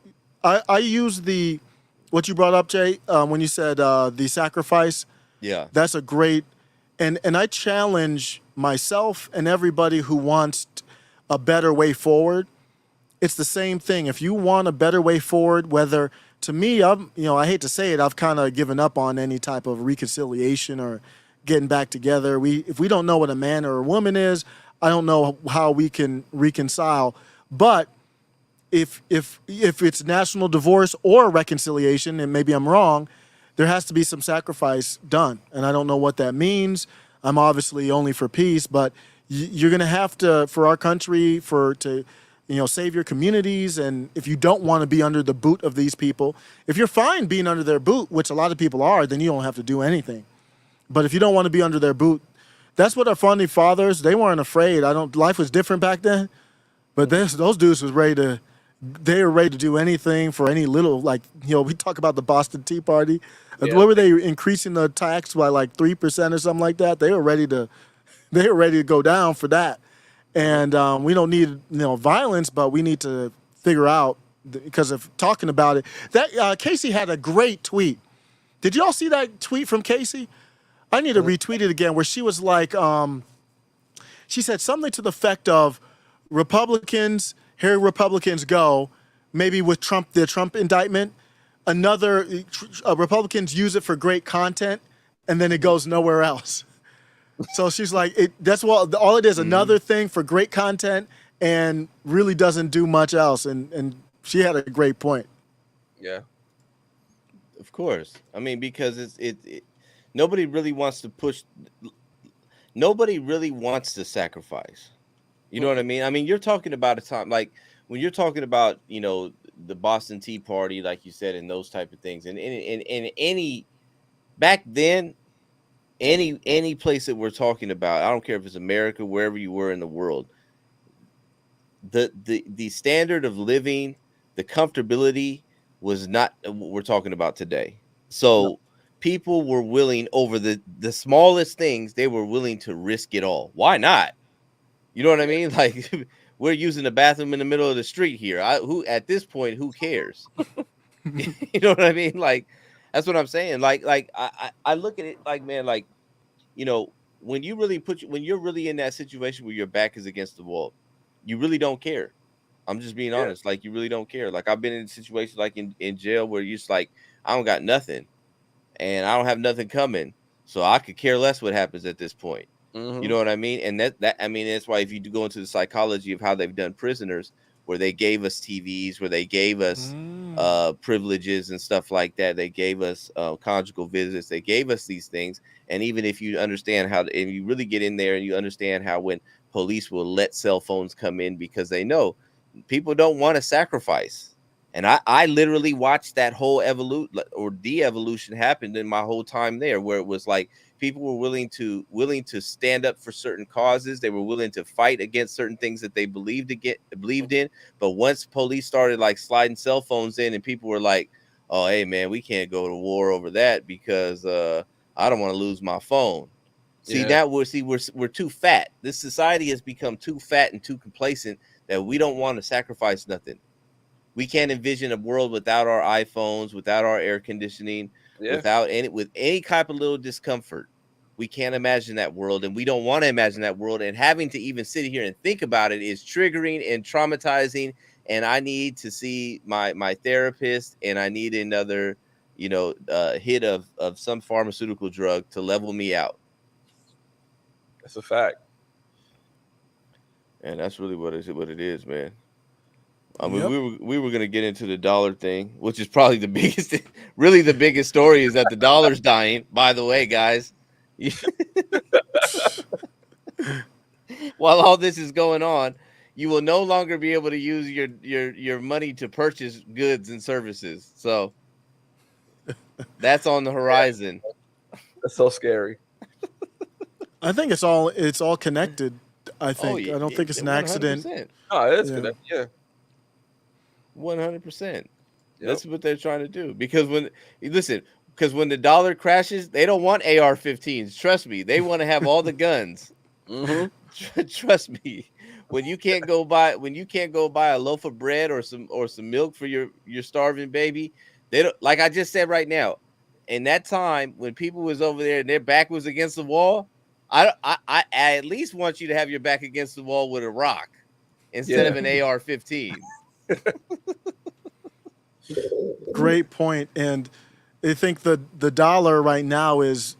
I use what you brought up, Jay, when you said the sacrifice. Yeah. That's a great, and I challenge myself and everybody who wants a better way forward. It's the same thing. If you want a better way forward, whether to me, I hate to say it, I've kind of given up on any type of reconciliation or getting back together. If we don't know what a man or a woman is, I don't know how we can reconcile. But if it's national divorce or reconciliation, and maybe I'm wrong, there has to be some sacrifice done. And I don't know what that means. I'm obviously only for peace, but you're going to have to, for our country, to save your communities. And if you don't want to be under the boot of these people, if you're fine being under their boot, which a lot of people are, then you don't have to do anything. But if you don't want to be under their boot, that's what our founding fathers, they weren't afraid. Life was different back then, but those dudes was ready to do anything for any little, we talk about the Boston Tea Party. Yeah. What were they increasing the tax by 3% or something like that? They were ready to go down for that. And we don't need violence, but we need to figure out, because of talking about it. That Casey had a great tweet. Did you all see that tweet from Casey? I need to retweet it again, where she was like, she said something to the effect of, Republicans, here Republicans go, maybe with the Trump indictment, Republicans use it for great content, and then it goes nowhere else. So she's like, that's all it is, another thing for great content, and really doesn't do much else. And she had a great point. Yeah. Of course. I mean, because nobody really wants to push. Nobody really wants to sacrifice. You know what I mean? I mean, you're talking about a time like when you're talking about, the Boston Tea Party, like you said, and those type of things. And in any back then, any place that we're talking about, I don't care if it's America, wherever you were in the world, the standard of living, the comfortability was not what we're talking about today. So people were willing, over the smallest things, they were willing to risk it all. Why not? You know what I mean? Like, we're using the bathroom in the middle of the street here. At this point, who cares? You know what I mean? Like, that's what I'm saying. Like I look at it like, man, like, when you really when you're really in that situation where your back is against the wall, you really don't care. I'm just being honest. Like, you really don't care. Like, I've been in situations like in jail where you're just like, I don't got nothing and I don't have nothing coming. So I could care less what happens at this point. You know what I mean? And that's why if you do go into the psychology of how they've done prisoners, where they gave us TVs, where they gave us privileges and stuff like that. They gave us conjugal visits. They gave us these things. And even if you understand and you really get in there and you understand how when police will let cell phones come in because they know people don't want to sacrifice. And I literally watched that whole evolution or de-evolution happen in my whole time there, where it was like people were willing to stand up for certain causes. They were willing to fight against certain things that they believed in. But once police started like sliding cell phones in, and people were like, "Oh, hey man, we can't go to war over that because I don't want to lose my phone." See, we're too fat. This society has become too fat and too complacent that we don't want to sacrifice nothing. We can't envision a world without our iPhones, without our air conditioning, with any type of little discomfort. We can't imagine that world, and we don't want to imagine that world. And having to even sit here and think about it is triggering and traumatizing. And I need to see my therapist, and I need another, hit of some pharmaceutical drug to level me out. That's a fact. And that's really what it is, man. I mean, we were gonna get into the dollar thing, which is probably the biggest. Really, the biggest story is that the dollar's dying. By the way, guys, while all this is going on, you will no longer be able to use your money to purchase goods and services. So that's on the horizon. That's so scary. I think it's all connected. I think. I don't think it's an accident. Oh, it is connected. Yeah. 100%. That's what they're trying to do. Because when the dollar crashes, they don't want AR-15s. Trust me, they want to have all the guns. Trust me. When you can't go buy a loaf of bread or some milk for your starving baby, they don't, like I just said right now. In that time when people was over there and their back was against the wall, I at least want you to have your back against the wall with a rock instead of an AR-15. Great point. And I think the dollar right now is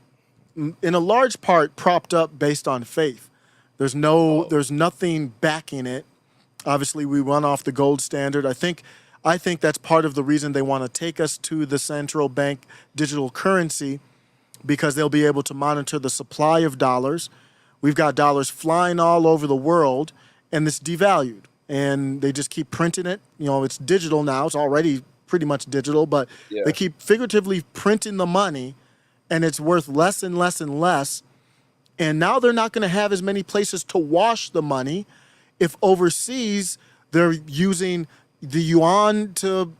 in a large part propped up based on faith. There's nothing backing it. Obviously, we run off the gold standard. I think that's part of the reason they want to take us to the central bank digital currency, because they'll be able to monitor the supply of dollars. We've got dollars flying all over the world, and it's devalued. And they just keep printing it. You know, it's digital now. It's already pretty much digital, but they keep figuratively printing the money, and it's worth less and less and less. And now they're not going to have as many places to wash the money. If overseas they're using the yuan to,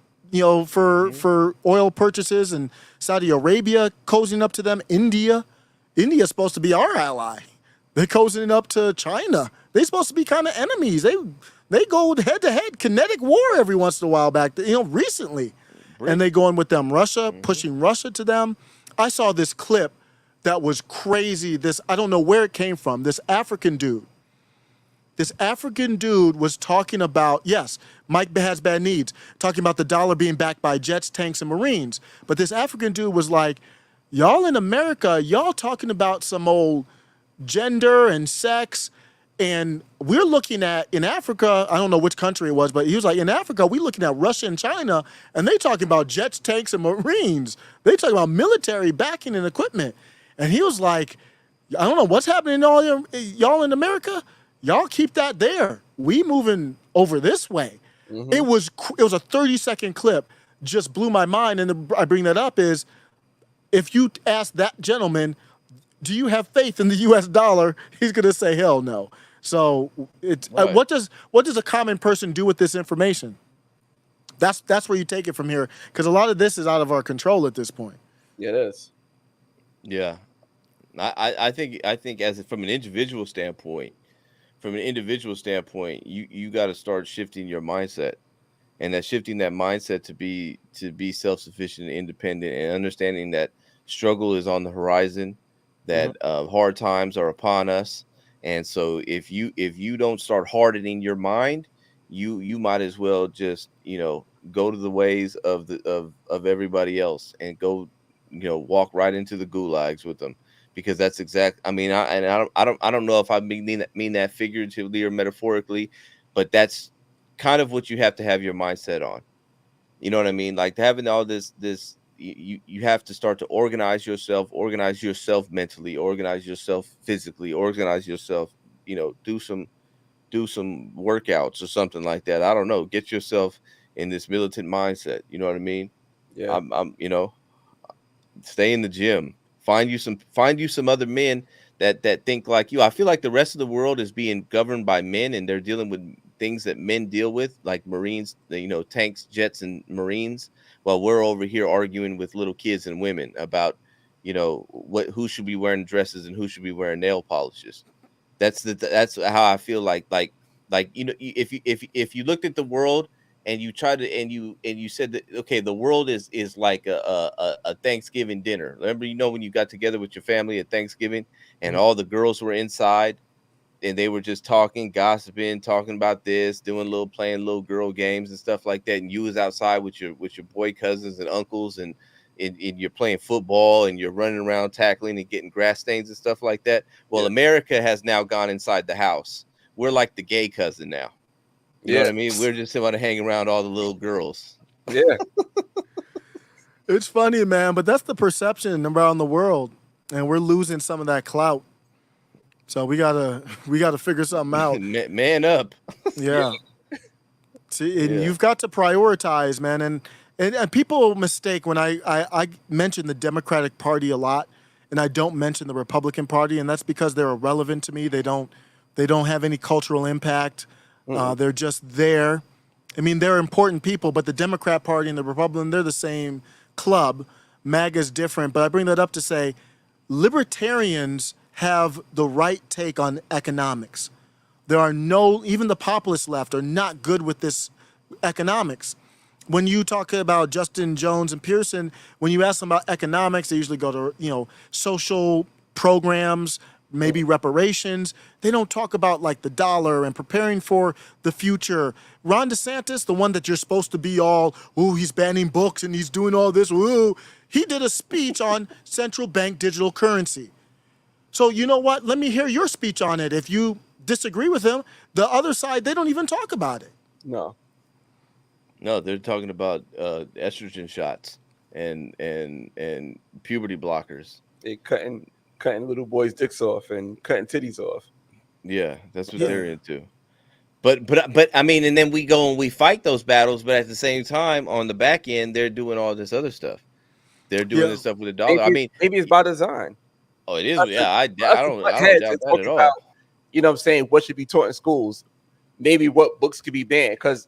for oil purchases, and Saudi Arabia cozying up to them, India's supposed to be our ally. They're cozying up to China. They're supposed to be kind of enemies. They go head to head, kinetic war every once in a while back, recently. And they go in with them, Russia, pushing Russia to them. I saw this clip that was crazy. I don't know where it came from. This African dude was talking about, yes, Mike has bad needs, talking about the dollar being backed by jets, tanks, and Marines. But this African dude was like, y'all in America, y'all talking about some old gender and sex, and we're looking at, in Africa, I don't know which country it was, but he was like, in Africa, we're looking at Russia and China, and they talking about jets, tanks, and Marines. They talking about military backing and equipment. And he was like, I don't know what's happening to y'all in America. Y'all keep that there. We moving over this way. It was a 30-second clip. Just blew my mind. And I bring that up is, if you ask that gentleman, do you have faith in the U.S. dollar? He's going to say, hell no. So it's what does a common person do with this information? That's where you take it from here, because a lot of this is out of our control at this point. Yeah, it is. Yeah, I think from an individual standpoint, you got to start shifting your mindset, and shifting that mindset to be self-sufficient and independent, and understanding that struggle is on the horizon, that hard times are upon us. And so if you don't start hardening your mind, you might as well just go to the ways of everybody else, and go walk right into the gulags with them, because that's I don't know if I mean that figuratively or metaphorically, but that's kind of what you have to have your mindset on. You know what I mean? Like, having all this you have to start to organize yourself mentally, organize yourself physically, organize yourself, do some workouts or something like that. I don't know. Get yourself in this militant mindset. You know what I mean? Yeah. I'm stay in the gym. Find you some other men that think like you. I feel like the rest of the world is being governed by men, and they're dealing with things that men deal with, like Marines, tanks, jets, and Marines. While we're over here arguing with little kids and women about, who should be wearing dresses and who should be wearing nail polishes. That's how I feel like if you looked at the world and you tried to and you said that, okay, the world is like a Thanksgiving dinner. Remember, when you got together with your family at Thanksgiving and all the girls were inside and they were just talking, gossiping, talking about this, playing little girl games and stuff like that, and you was outside with your boy cousins and uncles, and you're playing football and you're running around tackling and getting grass stains and stuff like that. Well, America has now gone inside the house. We're like the gay cousin now. You know what I mean? We're just about to hang around all the little girls. Yeah. It's funny, man, but that's the perception around the world, and we're losing some of that clout. So we gotta figure something out. Man up. Yeah. See, and you've got to prioritize, man. And people mistake when I mention the Democratic Party a lot, and I don't mention the Republican Party, and that's because they're irrelevant to me. They don't have any cultural impact. They're just there. I mean, they're important people, but the Democrat Party and the Republican, they're the same club. MAGA is different, but I bring that up to say libertarians have the right take on economics. There are no, even the populist left are not good with this economics. When you talk about Justin Jones and Pearson, when you ask them about economics, they usually go to, social programs, maybe reparations. They don't talk about like the dollar and preparing for the future. Ron DeSantis, the one that you're supposed to be all, ooh, he's banning books and he's doing all this, ooh. He did a speech on central bank digital currency. So you know what? Let me hear your speech on it. If you disagree with him, the other side, they don't even talk about it. No, they're talking about estrogen shots and puberty blockers. they cutting little boys' dicks off and cutting titties off. Yeah, that's what they're into. But I mean, and then we go and we fight those battles, but at the same time, on the back end, they're doing all this other stuff. They're doing this stuff with the dollar. Maybe it's by design. Oh, it is. Yeah, I don't doubt that at all. About, you know what I'm saying? What should be taught in schools? Maybe what books could be banned, because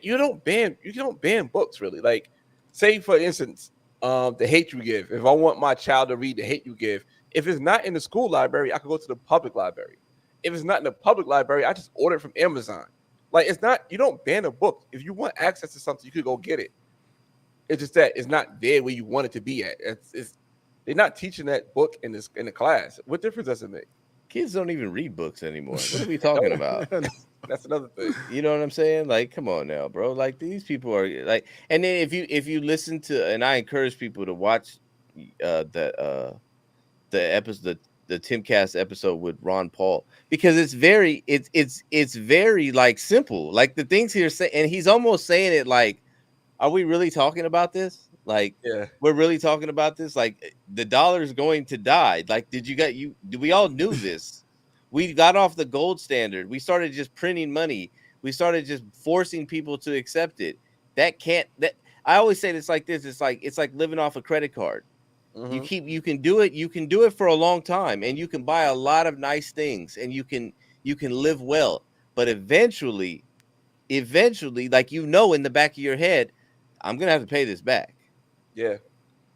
you don't ban books really. Like, say for instance, The Hate You Give. If I want my child to read The Hate You Give, if it's not in the school library, I could go to the public library. If it's not in the public library, I just order it from Amazon. Like, it's not, you don't ban a book. If you want access to something, you could go get it. It's just that it's not there where you want it to be at. They're not teaching that book in the class. What difference does it make? Kids don't even read books anymore. What are we talking about? That's another thing. You know what I'm saying? Like, come on now, bro. Like, these people are like, and then if you listen to, and I encourage people to watch the episode, the Timcast episode with Ron Paul, because it's very like simple. Like the things he's saying, and he's almost saying it like, are we really talking about this? Like, we're really talking about this. Like, the dollar is going to die. Like, we all knew this. We got off the gold standard. We started just printing money. We started just forcing people to accept it. I always say it's like this. It's like living off a credit card. Mm-hmm. You can do it for a long time, and you can buy a lot of nice things, and you can live well. But eventually, like, in the back of your head, I'm gonna have to pay this back. Yeah.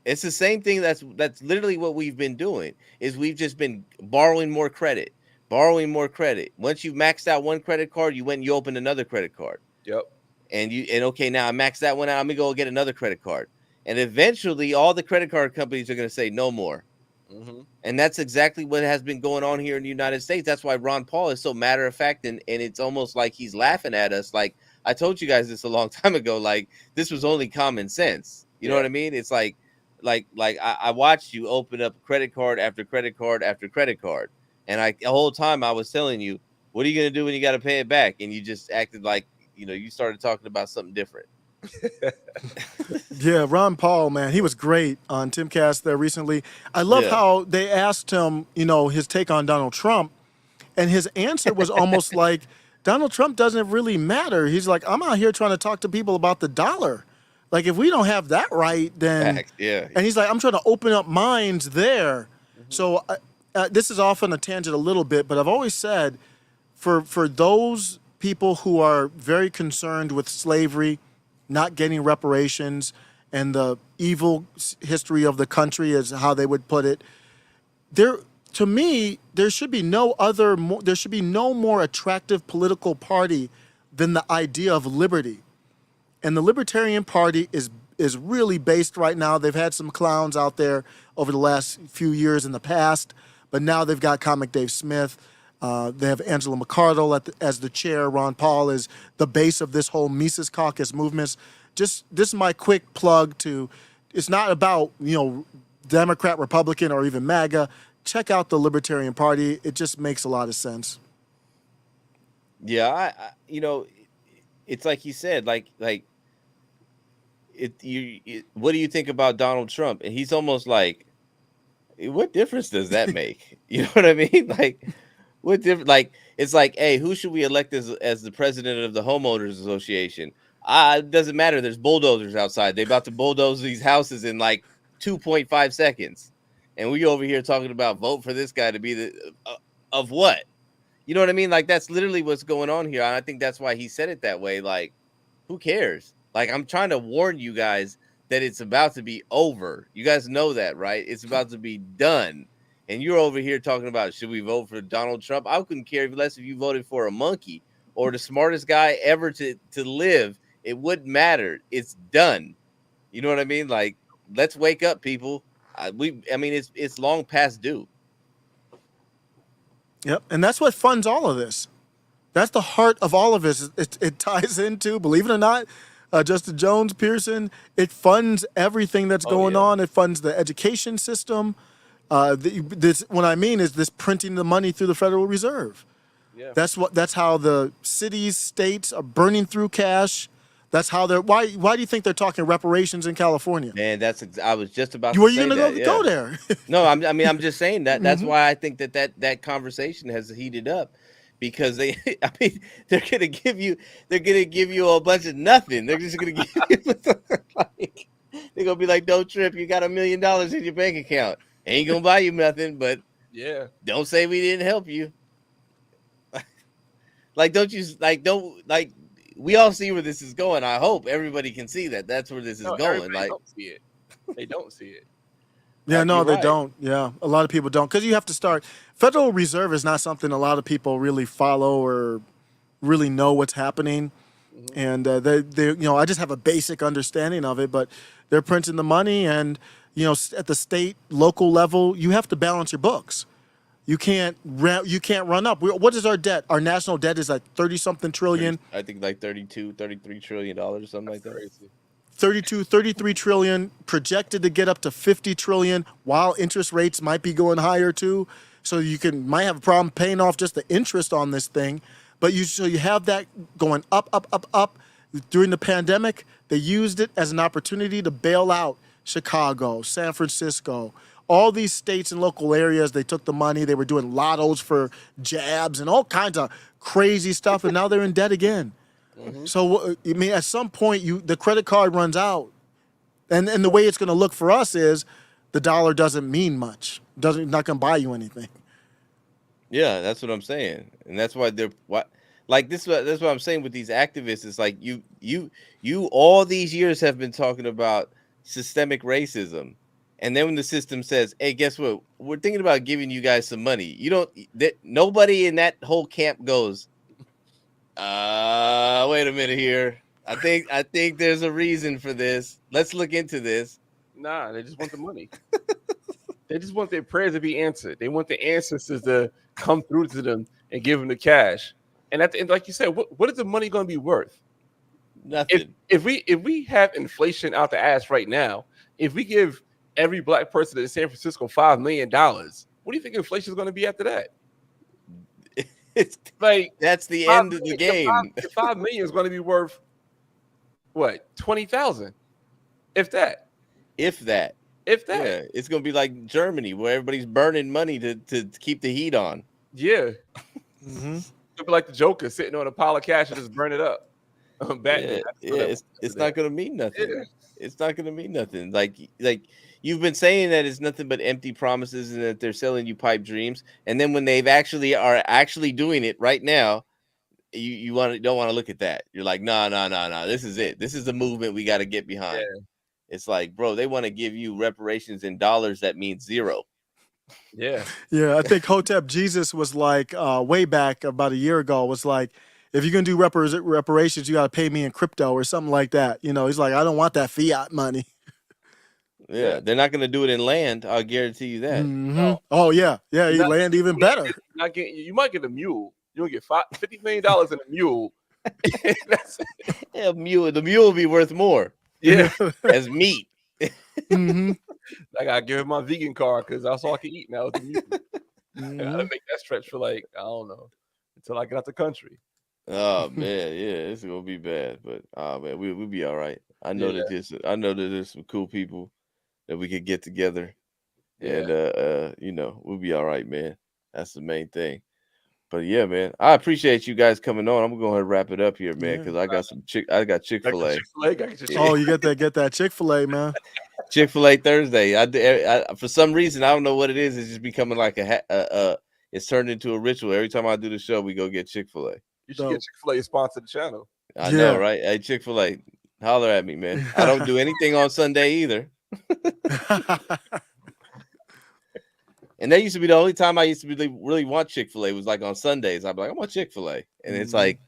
It's the same thing. That's literally what we've been doing. Is we've just been borrowing more credit. Once you've maxed out one credit card, you went and you opened another credit card. Yep. And okay, now I maxed that one out. I'm gonna go get another credit card. And eventually, all the credit card companies are gonna say no more. Mm-hmm. And that's exactly what has been going on here in the United States. That's why Ron Paul is so matter of fact, and it's almost like he's laughing at us. Like, I told you guys this a long time ago. Like, this was only common sense. You know what I mean? It's like I watched you open up credit card after credit card after credit card, and the whole time I was telling you, what are you gonna do when you got to pay it back? And you just acted like, you started talking about something different. Yeah, Ron Paul, man, he was great on Timcast there recently. I love how they asked him, his take on Donald Trump, and his answer was almost like, Donald Trump doesn't really matter. He's like, I'm out here trying to talk to people about the dollar. Like, if we don't have that right, then... And he's like, I'm trying to open up minds there. Mm-hmm. So this is off on a tangent a little bit, but I've always said, for those people who are very concerned with slavery, not getting reparations, and the evil history of the country, is how they would put it, to me, there should be no more attractive political party than the idea of liberty. And the Libertarian Party is really based right now. They've had some clowns out there over the last few years in the past, but now they've got Comic Dave Smith. They have Angela McArdle as the chair. Ron Paul is the base of this whole Mises Caucus movement. Just this is my quick plug to. It's not about Democrat, Republican, or even MAGA. Check out the Libertarian Party. It just makes a lot of sense. Yeah, it's like he said, like what do you think about Donald Trump? And he's almost like, what difference does that make? You know what I mean? Like, what difference? Like, it's like, hey, who should we elect as the president of the homeowners association? It doesn't matter. There's bulldozers outside. They're about to bulldoze these houses in like 2.5 seconds. And we over here talking about vote for this guy to be the of what? You know what I mean? Like, that's literally what's going on here. And I think that's why he said it that way. Like, Who cares? Like, I'm trying to warn you guys that it's about to be over. You guys know that, right? It's about to be done. And you're over here talking about, should we vote for Donald Trump? I couldn't care less if you voted for a monkey or the smartest guy ever to live. It wouldn't matter. It's done. You know what I mean? Like, let's wake up, people. I mean, it's long past due. Yep, and that's what funds all of this. That's the heart of all of this. It ties into, believe it or not, Justin Jones, Pearson. It funds everything that's going on. It funds the education system. What I mean is this printing the money through the Federal Reserve. Yeah. That's how the cities, states are burning through cash. That's how they're. Why do you think they're talking reparations in California? Man, I was just about. Were to you say gonna that, go there? No, I'm just saying that. That's why I think that conversation has heated up, because they're gonna give you a bunch of nothing. They're just gonna give you like, they're gonna be like, don't trip, you got $1 million in your bank account. Ain't gonna buy you nothing, but don't say we didn't help you. We all see where this is going. I hope everybody can see that that's where this is going. Like, don't see it. They don't see it. Yeah, no, they don't. Yeah, a lot of people don't, because you have to start. Federal Reserve is not something a lot of people really follow or really know what's happening, and they I just have a basic understanding of it. But they're printing the money, and at the state, local level, you have to balance your books. You can't run up. What is our debt? Our national debt is like 30-something trillion. I think like $33 trillion, something like that. Crazy. 33 trillion, projected to get up to 50 trillion, while interest rates might be going higher too. So you might have a problem paying off just the interest on this thing. But you have that going up. During the pandemic, they used it as an opportunity to bail out Chicago, San Francisco, all these states and local areas. They took the money. They were doing lottos for jabs and all kinds of crazy stuff, and now they're in debt again. So, I mean, at some point, the credit card runs out, and the way it's going to look for us is the dollar doesn't mean much. Not going to buy you anything. Yeah, that's what I'm saying, and that's why that's what I'm saying with these activists. It's like you all these years have been talking about systemic racism. And then when the system says, hey, guess what? We're thinking about giving you guys some money. Nobody in that whole camp goes, wait a minute here. I think there's a reason for this. Let's look into this. Nah, they just want the money. They just want their prayers to be answered. They want the ancestors to come through to them and give them the cash. And at the end, like you said, what is the money going to be worth? Nothing. If we have inflation out the ass right now, if we give every black person in San Francisco $5 million, what do you think inflation is going to be after that? It's like that's the end of the game. $5 million is going to be worth what, 20,000, if that. Yeah, it's going to be like Germany, where everybody's burning money to keep the heat on. Yeah. It'll be like the Joker sitting on a pile of cash and just burn it up. It's not going to mean nothing. Yeah. It's not going to mean nothing. Like you've been saying that it's nothing but empty promises and that they're selling you pipe dreams, and then when they've actually doing it right now, you don't want to look at that. You're like, no. This is it. This is the movement we got to get behind. Yeah. It's like, bro, they want to give you reparations in dollars. That means zero. Yeah. Yeah, I think Hotep Jesus was like, way back about a year ago, was like, if you're going to do reparations, you got to pay me in crypto or something like that. He's like, I don't want that fiat money. Yeah, they're not going to do it in land. I'll guarantee you that. Mm-hmm. Oh, yeah. Yeah, you land even better. You might get a mule. You'll get $50 million in a mule. The mule will be worth more. Yeah. As meat. Mm-hmm. I got to give him my vegan card because that's all I can eat now. Is the mule. Mm-hmm. I got to make that stretch for I don't know, until I get out the country. Oh man, yeah, it's gonna be bad, but man, we'll be all right. I know that there's some cool people that we could get together, and we'll be all right, man. That's the main thing. But yeah, man, I appreciate you guys coming on. I'm gonna go ahead and wrap it up here, man, because I got Chick-fil-A. Oh, you get that Chick-fil-A, man. Chick-fil-A Thursday. I for some reason, I don't know what it is. It's just becoming like it's turned into a ritual. Every time I do the show, we go get Chick-fil-A. You should get Chick-fil-A to sponsor the channel. I know, right? Hey, Chick-fil-A, holler at me, man. I don't do anything on Sunday either. And that used to be the only time I used to really want Chick-fil-A was like on Sundays. I'd be like, I want Chick-fil-A. And it's like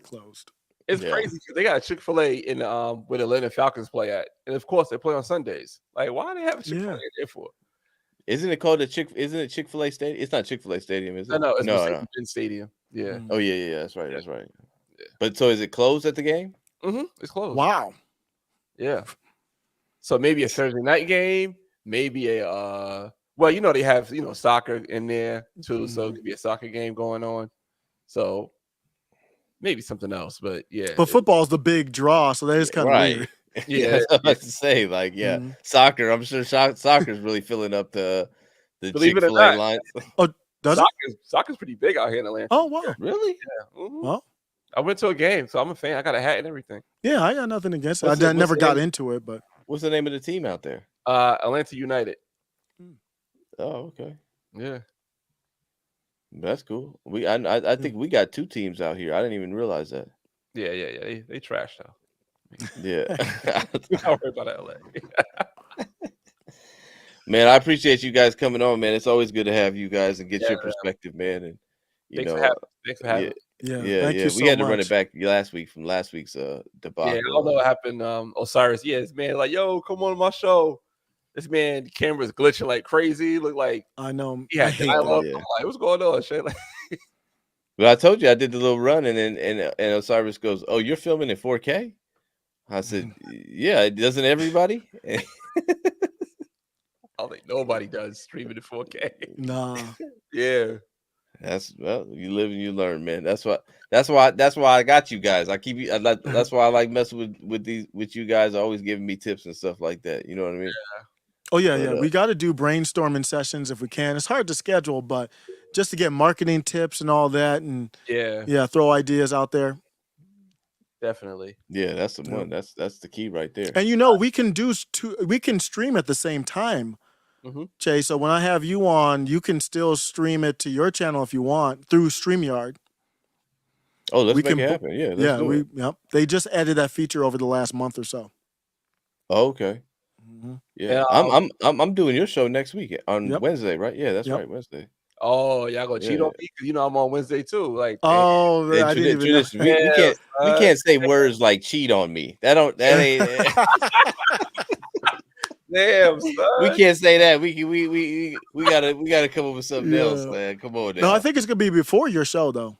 closed. It's crazy because they got a Chick-fil-A in where the Atlanta Falcons play at. And of course they play on Sundays. Like, why do they have a Chick-fil-A in there for? Isn't it called isn't it Chick-fil-A Stadium? It's not Chick-fil-A Stadium, is it? No, it's no. Mercedes-Benz Stadium. Yeah. Oh yeah, that's right. That's right. Yeah. But so is it closed at the game? It's closed. Wow. Yeah. So maybe a Thursday night game, maybe a well, you know, they have, you know, soccer in there too. So it could be a soccer game going on. So maybe something else, but yeah. But football's the big draw, so that is kind of weird. Yeah, that's what I was to say. Like, soccer. I'm sure soccer's really filling up the Chick-fil-A lines. Oh, does soccer's pretty big out here in Atlanta. Oh wow, really? Yeah. Well, I went to a game, so I'm a fan. I got a hat and everything. Yeah, I got nothing against it. I never got into it, but what's the name of the team out there? Atlanta United. Oh, okay. Yeah. That's cool. I think we got 2 teams out here. I didn't even realize that. Yeah. They trash though. Yeah. Don't worry about LA. Man, I appreciate you guys coming on, man. It's always good to have you guys and get your perspective, man. And Thanks for having me. Yeah. Thank you so we had to much. run it back from last week's debacle. Yeah, I don't know what happened. Osiris, this man, like, yo, come on my show. This man, the camera's glitching like crazy. Look like I know. Yeah, I'm like, what's going on? Shit? Like, but I told you I did the little run, and then Osiris goes, "Oh, you're filming in 4K?" I said, "Yeah, doesn't everybody?" I don't think nobody does streaming in 4K. Nah. Yeah. You live and you learn, man. That's why I got you guys. That's why I like messing with you guys, always giving me tips and stuff like that. You know what I mean? Yeah. Oh yeah. We got to do brainstorming sessions if we can. It's hard to schedule, but just to get marketing tips and all that, and throw ideas out there. Definitely. Yeah, that's the one. That's the key right there. And you know, we can stream at the same time. Jay, so when I have you on, you can still stream it to your channel if you want through StreamYard. Oh, let's make it happen. Yeah, they just added that feature over the last month or so. Oh, okay. Yeah, I'm doing your show next week on Wednesday, right? Yeah, that's right, Wednesday. Oh, y'all gonna cheat on me because you know I'm on Wednesday too. Like, oh, I didn't even know. We can't say words like cheat on me. That ain't. Damn, son. We can't say that. We gotta come up with something else, man. Come on. No, I think it's gonna be before your show though.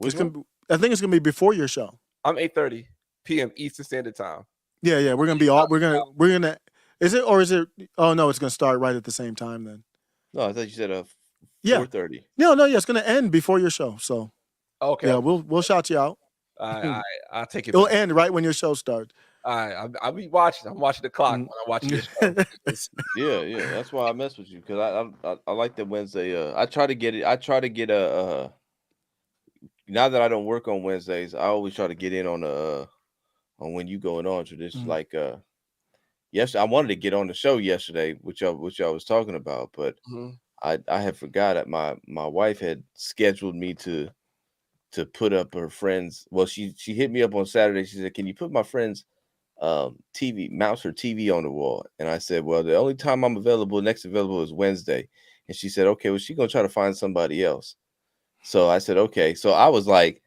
I think it's gonna be before your show. I'm 8:30 p.m. Eastern Standard Time. Yeah. We're gonna. Is it or is it? Oh no, it's gonna start right at the same time then. No, I thought you said 4:30. No, it's gonna end before your show. So okay, yeah, we'll shout you out. I'll take it. It'll end right when your show starts. I'll be watching. I'm watching the clock when I watch this show. Yeah. That's why I mess with you because I like the Wednesday. I try to get a. Now that I don't work on Wednesdays, I always try to get in on when you going on traditions. Like yes, I wanted to get on the show yesterday, which I was talking about, but I had forgot that my wife had scheduled me to put up her friend's. Well, she hit me up on Saturday. She said, "Can you put my friend's TV, mounts her TV on the wall?" And I said, "Well, the only time I'm next available is Wednesday." And she said, "Okay, well, she's gonna try to find somebody else." So I said, "Okay." So I was like,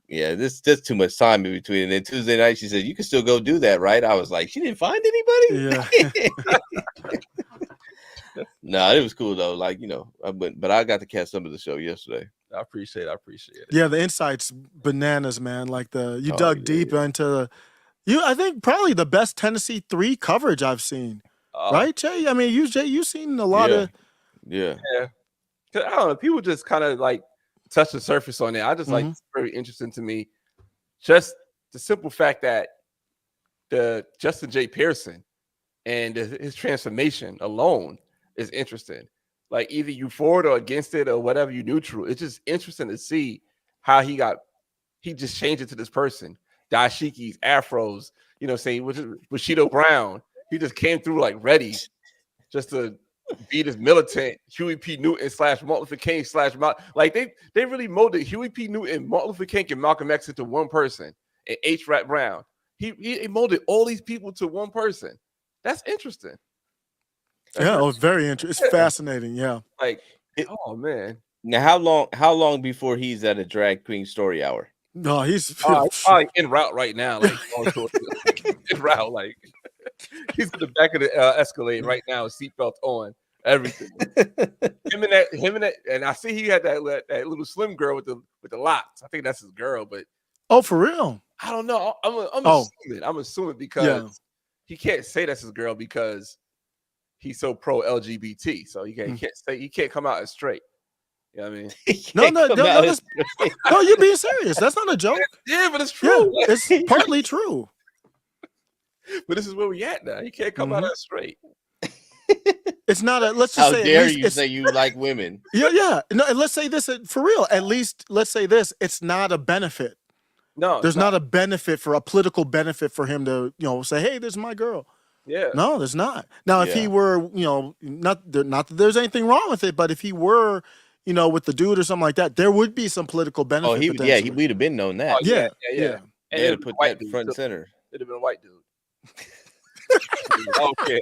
"Yeah, that's too much time in between." And then Tuesday night, she said, "You can still go do that, right?" I was like, "She didn't find anybody." Yeah. No, it was cool though. Like, you know, but I got to catch some of the show yesterday. I appreciate it. Yeah, the insights bananas, man. Like you dug deep into I think probably the best Tennessee 3 coverage I've seen. Right, Jay? I mean, you've seen a lot of Yeah. I don't know. People just kind of like touch the surface on it. I just like it's very interesting to me. Just the simple fact that the Justin J. Pearson and his transformation alone is interesting. Like either you for it or against it or whatever, you neutral. It's just interesting to see how he just changed it to this person. Dashikis, afros, you know, saying Bushido Brown. He just came through like ready just to beat his militant Huey P. Newton / Martin Luther King / like they really molded Huey P. Newton, Martin Luther King, and Malcolm X into one person. And H. Rap Brown, he molded all these people to one person. That's interesting. It's very interesting. It's fascinating. Yeah. Like, oh man. Now, how long before he's at a drag queen story hour? No, he's probably en route right now. Like en route, like he's in the back of the Escalade right now, seatbelt on, everything. him and that, and I see he had that little slim girl with the locks. I think that's his girl, but for real? I don't know. I'm assuming because he can't say that's his girl because he's so pro LGBT. So he can't come out as straight. You know what I mean? No, you're being serious. That's not a joke. Yeah, but it's true. Yeah, it's partly true. But this is where we at now. You can't come out as straight. It's not a. Let's just How say. dare you say you like women? Yeah. No, and let's say this for real. At least let's say this. It's not a benefit. No, there's not a benefit for a political benefit for him to say, "Hey, this is my girl." Yeah. No, there's not. Now, if he were, not that there's anything wrong with it, but if he were, with the dude or something like that, there would be some political benefit. Oh, we'd have been known that. Oh, yeah. They would have put that front and center. It'd have been a white dude. Okay.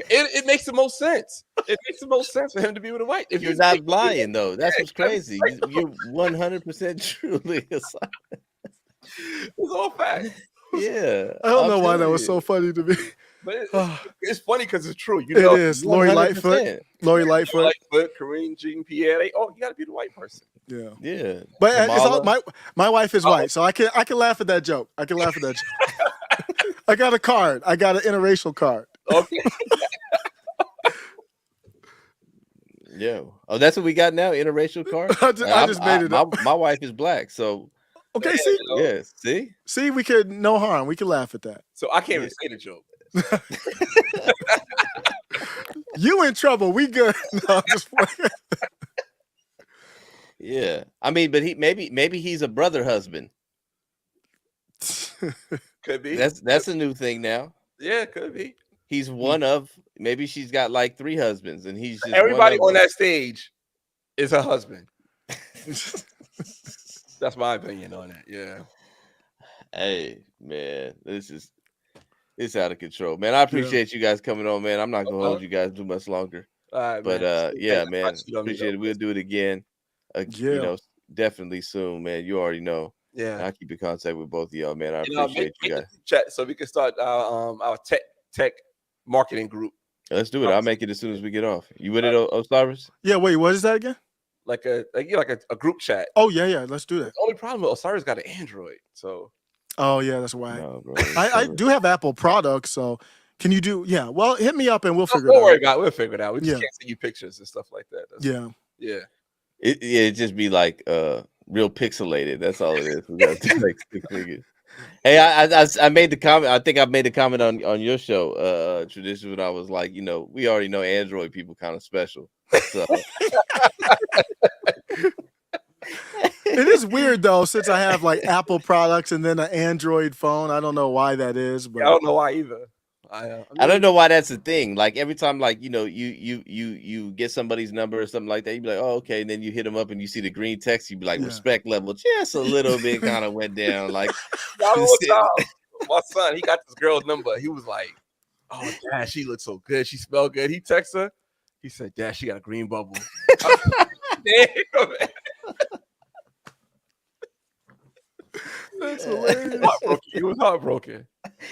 It makes the most sense. It makes the most sense for him to be with a white. If you're not lying, though, that's what's crazy. You're 100% truly. It's all fact. Yeah, I don't know why that was so funny to me. But it's funny because it's true. It is. Lori Lightfoot, Kareem Jean-Pierre. You got to be the white person. Yeah. But it's all, my wife is white, so I can laugh at that joke. I got a card. I got an interracial card. Okay. Yeah. Oh, that's what we got now. Interracial card. I just made it up. My wife is black, so. Okay. See. Yeah. See. We could no harm. We could laugh at that. So I can't even say the joke. You in trouble. We good. No, just yeah. I mean, but maybe he's a brother husband. Could be. That's a new thing now. Yeah, could be. He's one of. Maybe she's got like 3 husbands, and he's just everybody on that stage is her husband. That's my opinion on that. Yeah. Hey, man, it's out of control, man. I appreciate you guys coming on, man. I'm not gonna hold you guys too much longer. All right, but man. Man, appreciate it. We'll do it again. Definitely soon, man. You already know. Yeah. And I'll keep in contact with both of y'all, man. I appreciate you guys. Chat so we can start our tech marketing group. Let's do it. I'll make it as soon as we get off. You with it, Osiris? Yeah. Wait, what is that again? Like a group chat. Oh yeah. Let's do that. The only problem with Osiris got an Android, so. Oh yeah, that's why. No, bro, I do have Apple products, so can you do? Yeah. Well, hit me up and we'll figure it out. Don't worry about it. We'll figure it out. We just can't send you pictures and stuff like that. Yeah. It just be like real pixelated. That's all it is. We got to like 6 figures. Hey, I made the comment. I think I made a comment on your show, Tradition, when I was like, we already know Android people kind of special. So. It is weird though, since I have like Apple products and then an Android phone. I don't know why that is, but I don't know why either. I don't know why that's a thing. Like every time, like you get somebody's number or something like that, you be like, oh, okay, and then you hit them up and you see the green text, you be like, respect level just a little bit kind of went down. Like my son, he got this girl's number. He was like, oh, Dad, she looks so good. She smelled good. He texted her. He said, Dad, she got a green bubble. Damn, man. That's hilarious. He was heartbroken.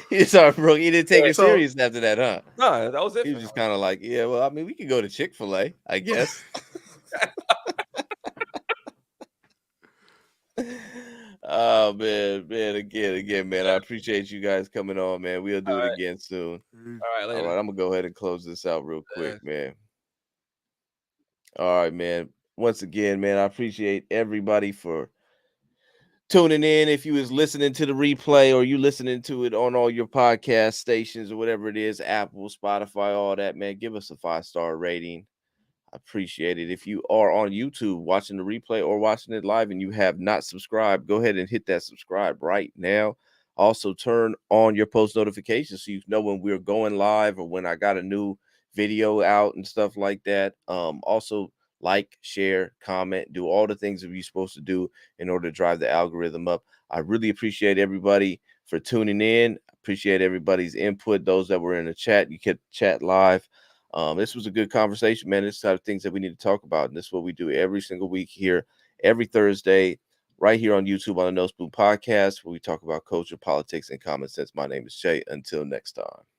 He was heartbroken. He didn't take it serious after that, huh? No, that was it. He was just kind of like, yeah, well, I mean, we could go to Chick-fil-A, I guess. Oh man, again, man. I appreciate you guys coming on, man. We'll do it again soon. All right, later. All right, I'm gonna go ahead and close this out real quick, man. All right, man. Once again, man, I appreciate everybody for tuning in. If you was listening to the replay or you listening to it on all your podcast stations or whatever it is, Apple, Spotify, all that, man, give us a 5-star rating. I appreciate it. If you are on YouTube watching the replay or watching it live and you have not subscribed, go ahead and hit that subscribe right now. Also, turn on your post notifications so you know when we're going live or when I got a new video out and stuff like that. Also like, share, comment, do all the things that you're supposed to do in order to drive the algorithm up. I really appreciate everybody for tuning in. Appreciate everybody's input. Those that were in the chat, you kept chat live. This was a good conversation, man. This is the type of things that we need to talk about. And this is what we do every single week here, every Thursday, right here on YouTube on the No Spoon Podcast, where we talk about culture, politics, and common sense. My name is Shay. Until next time.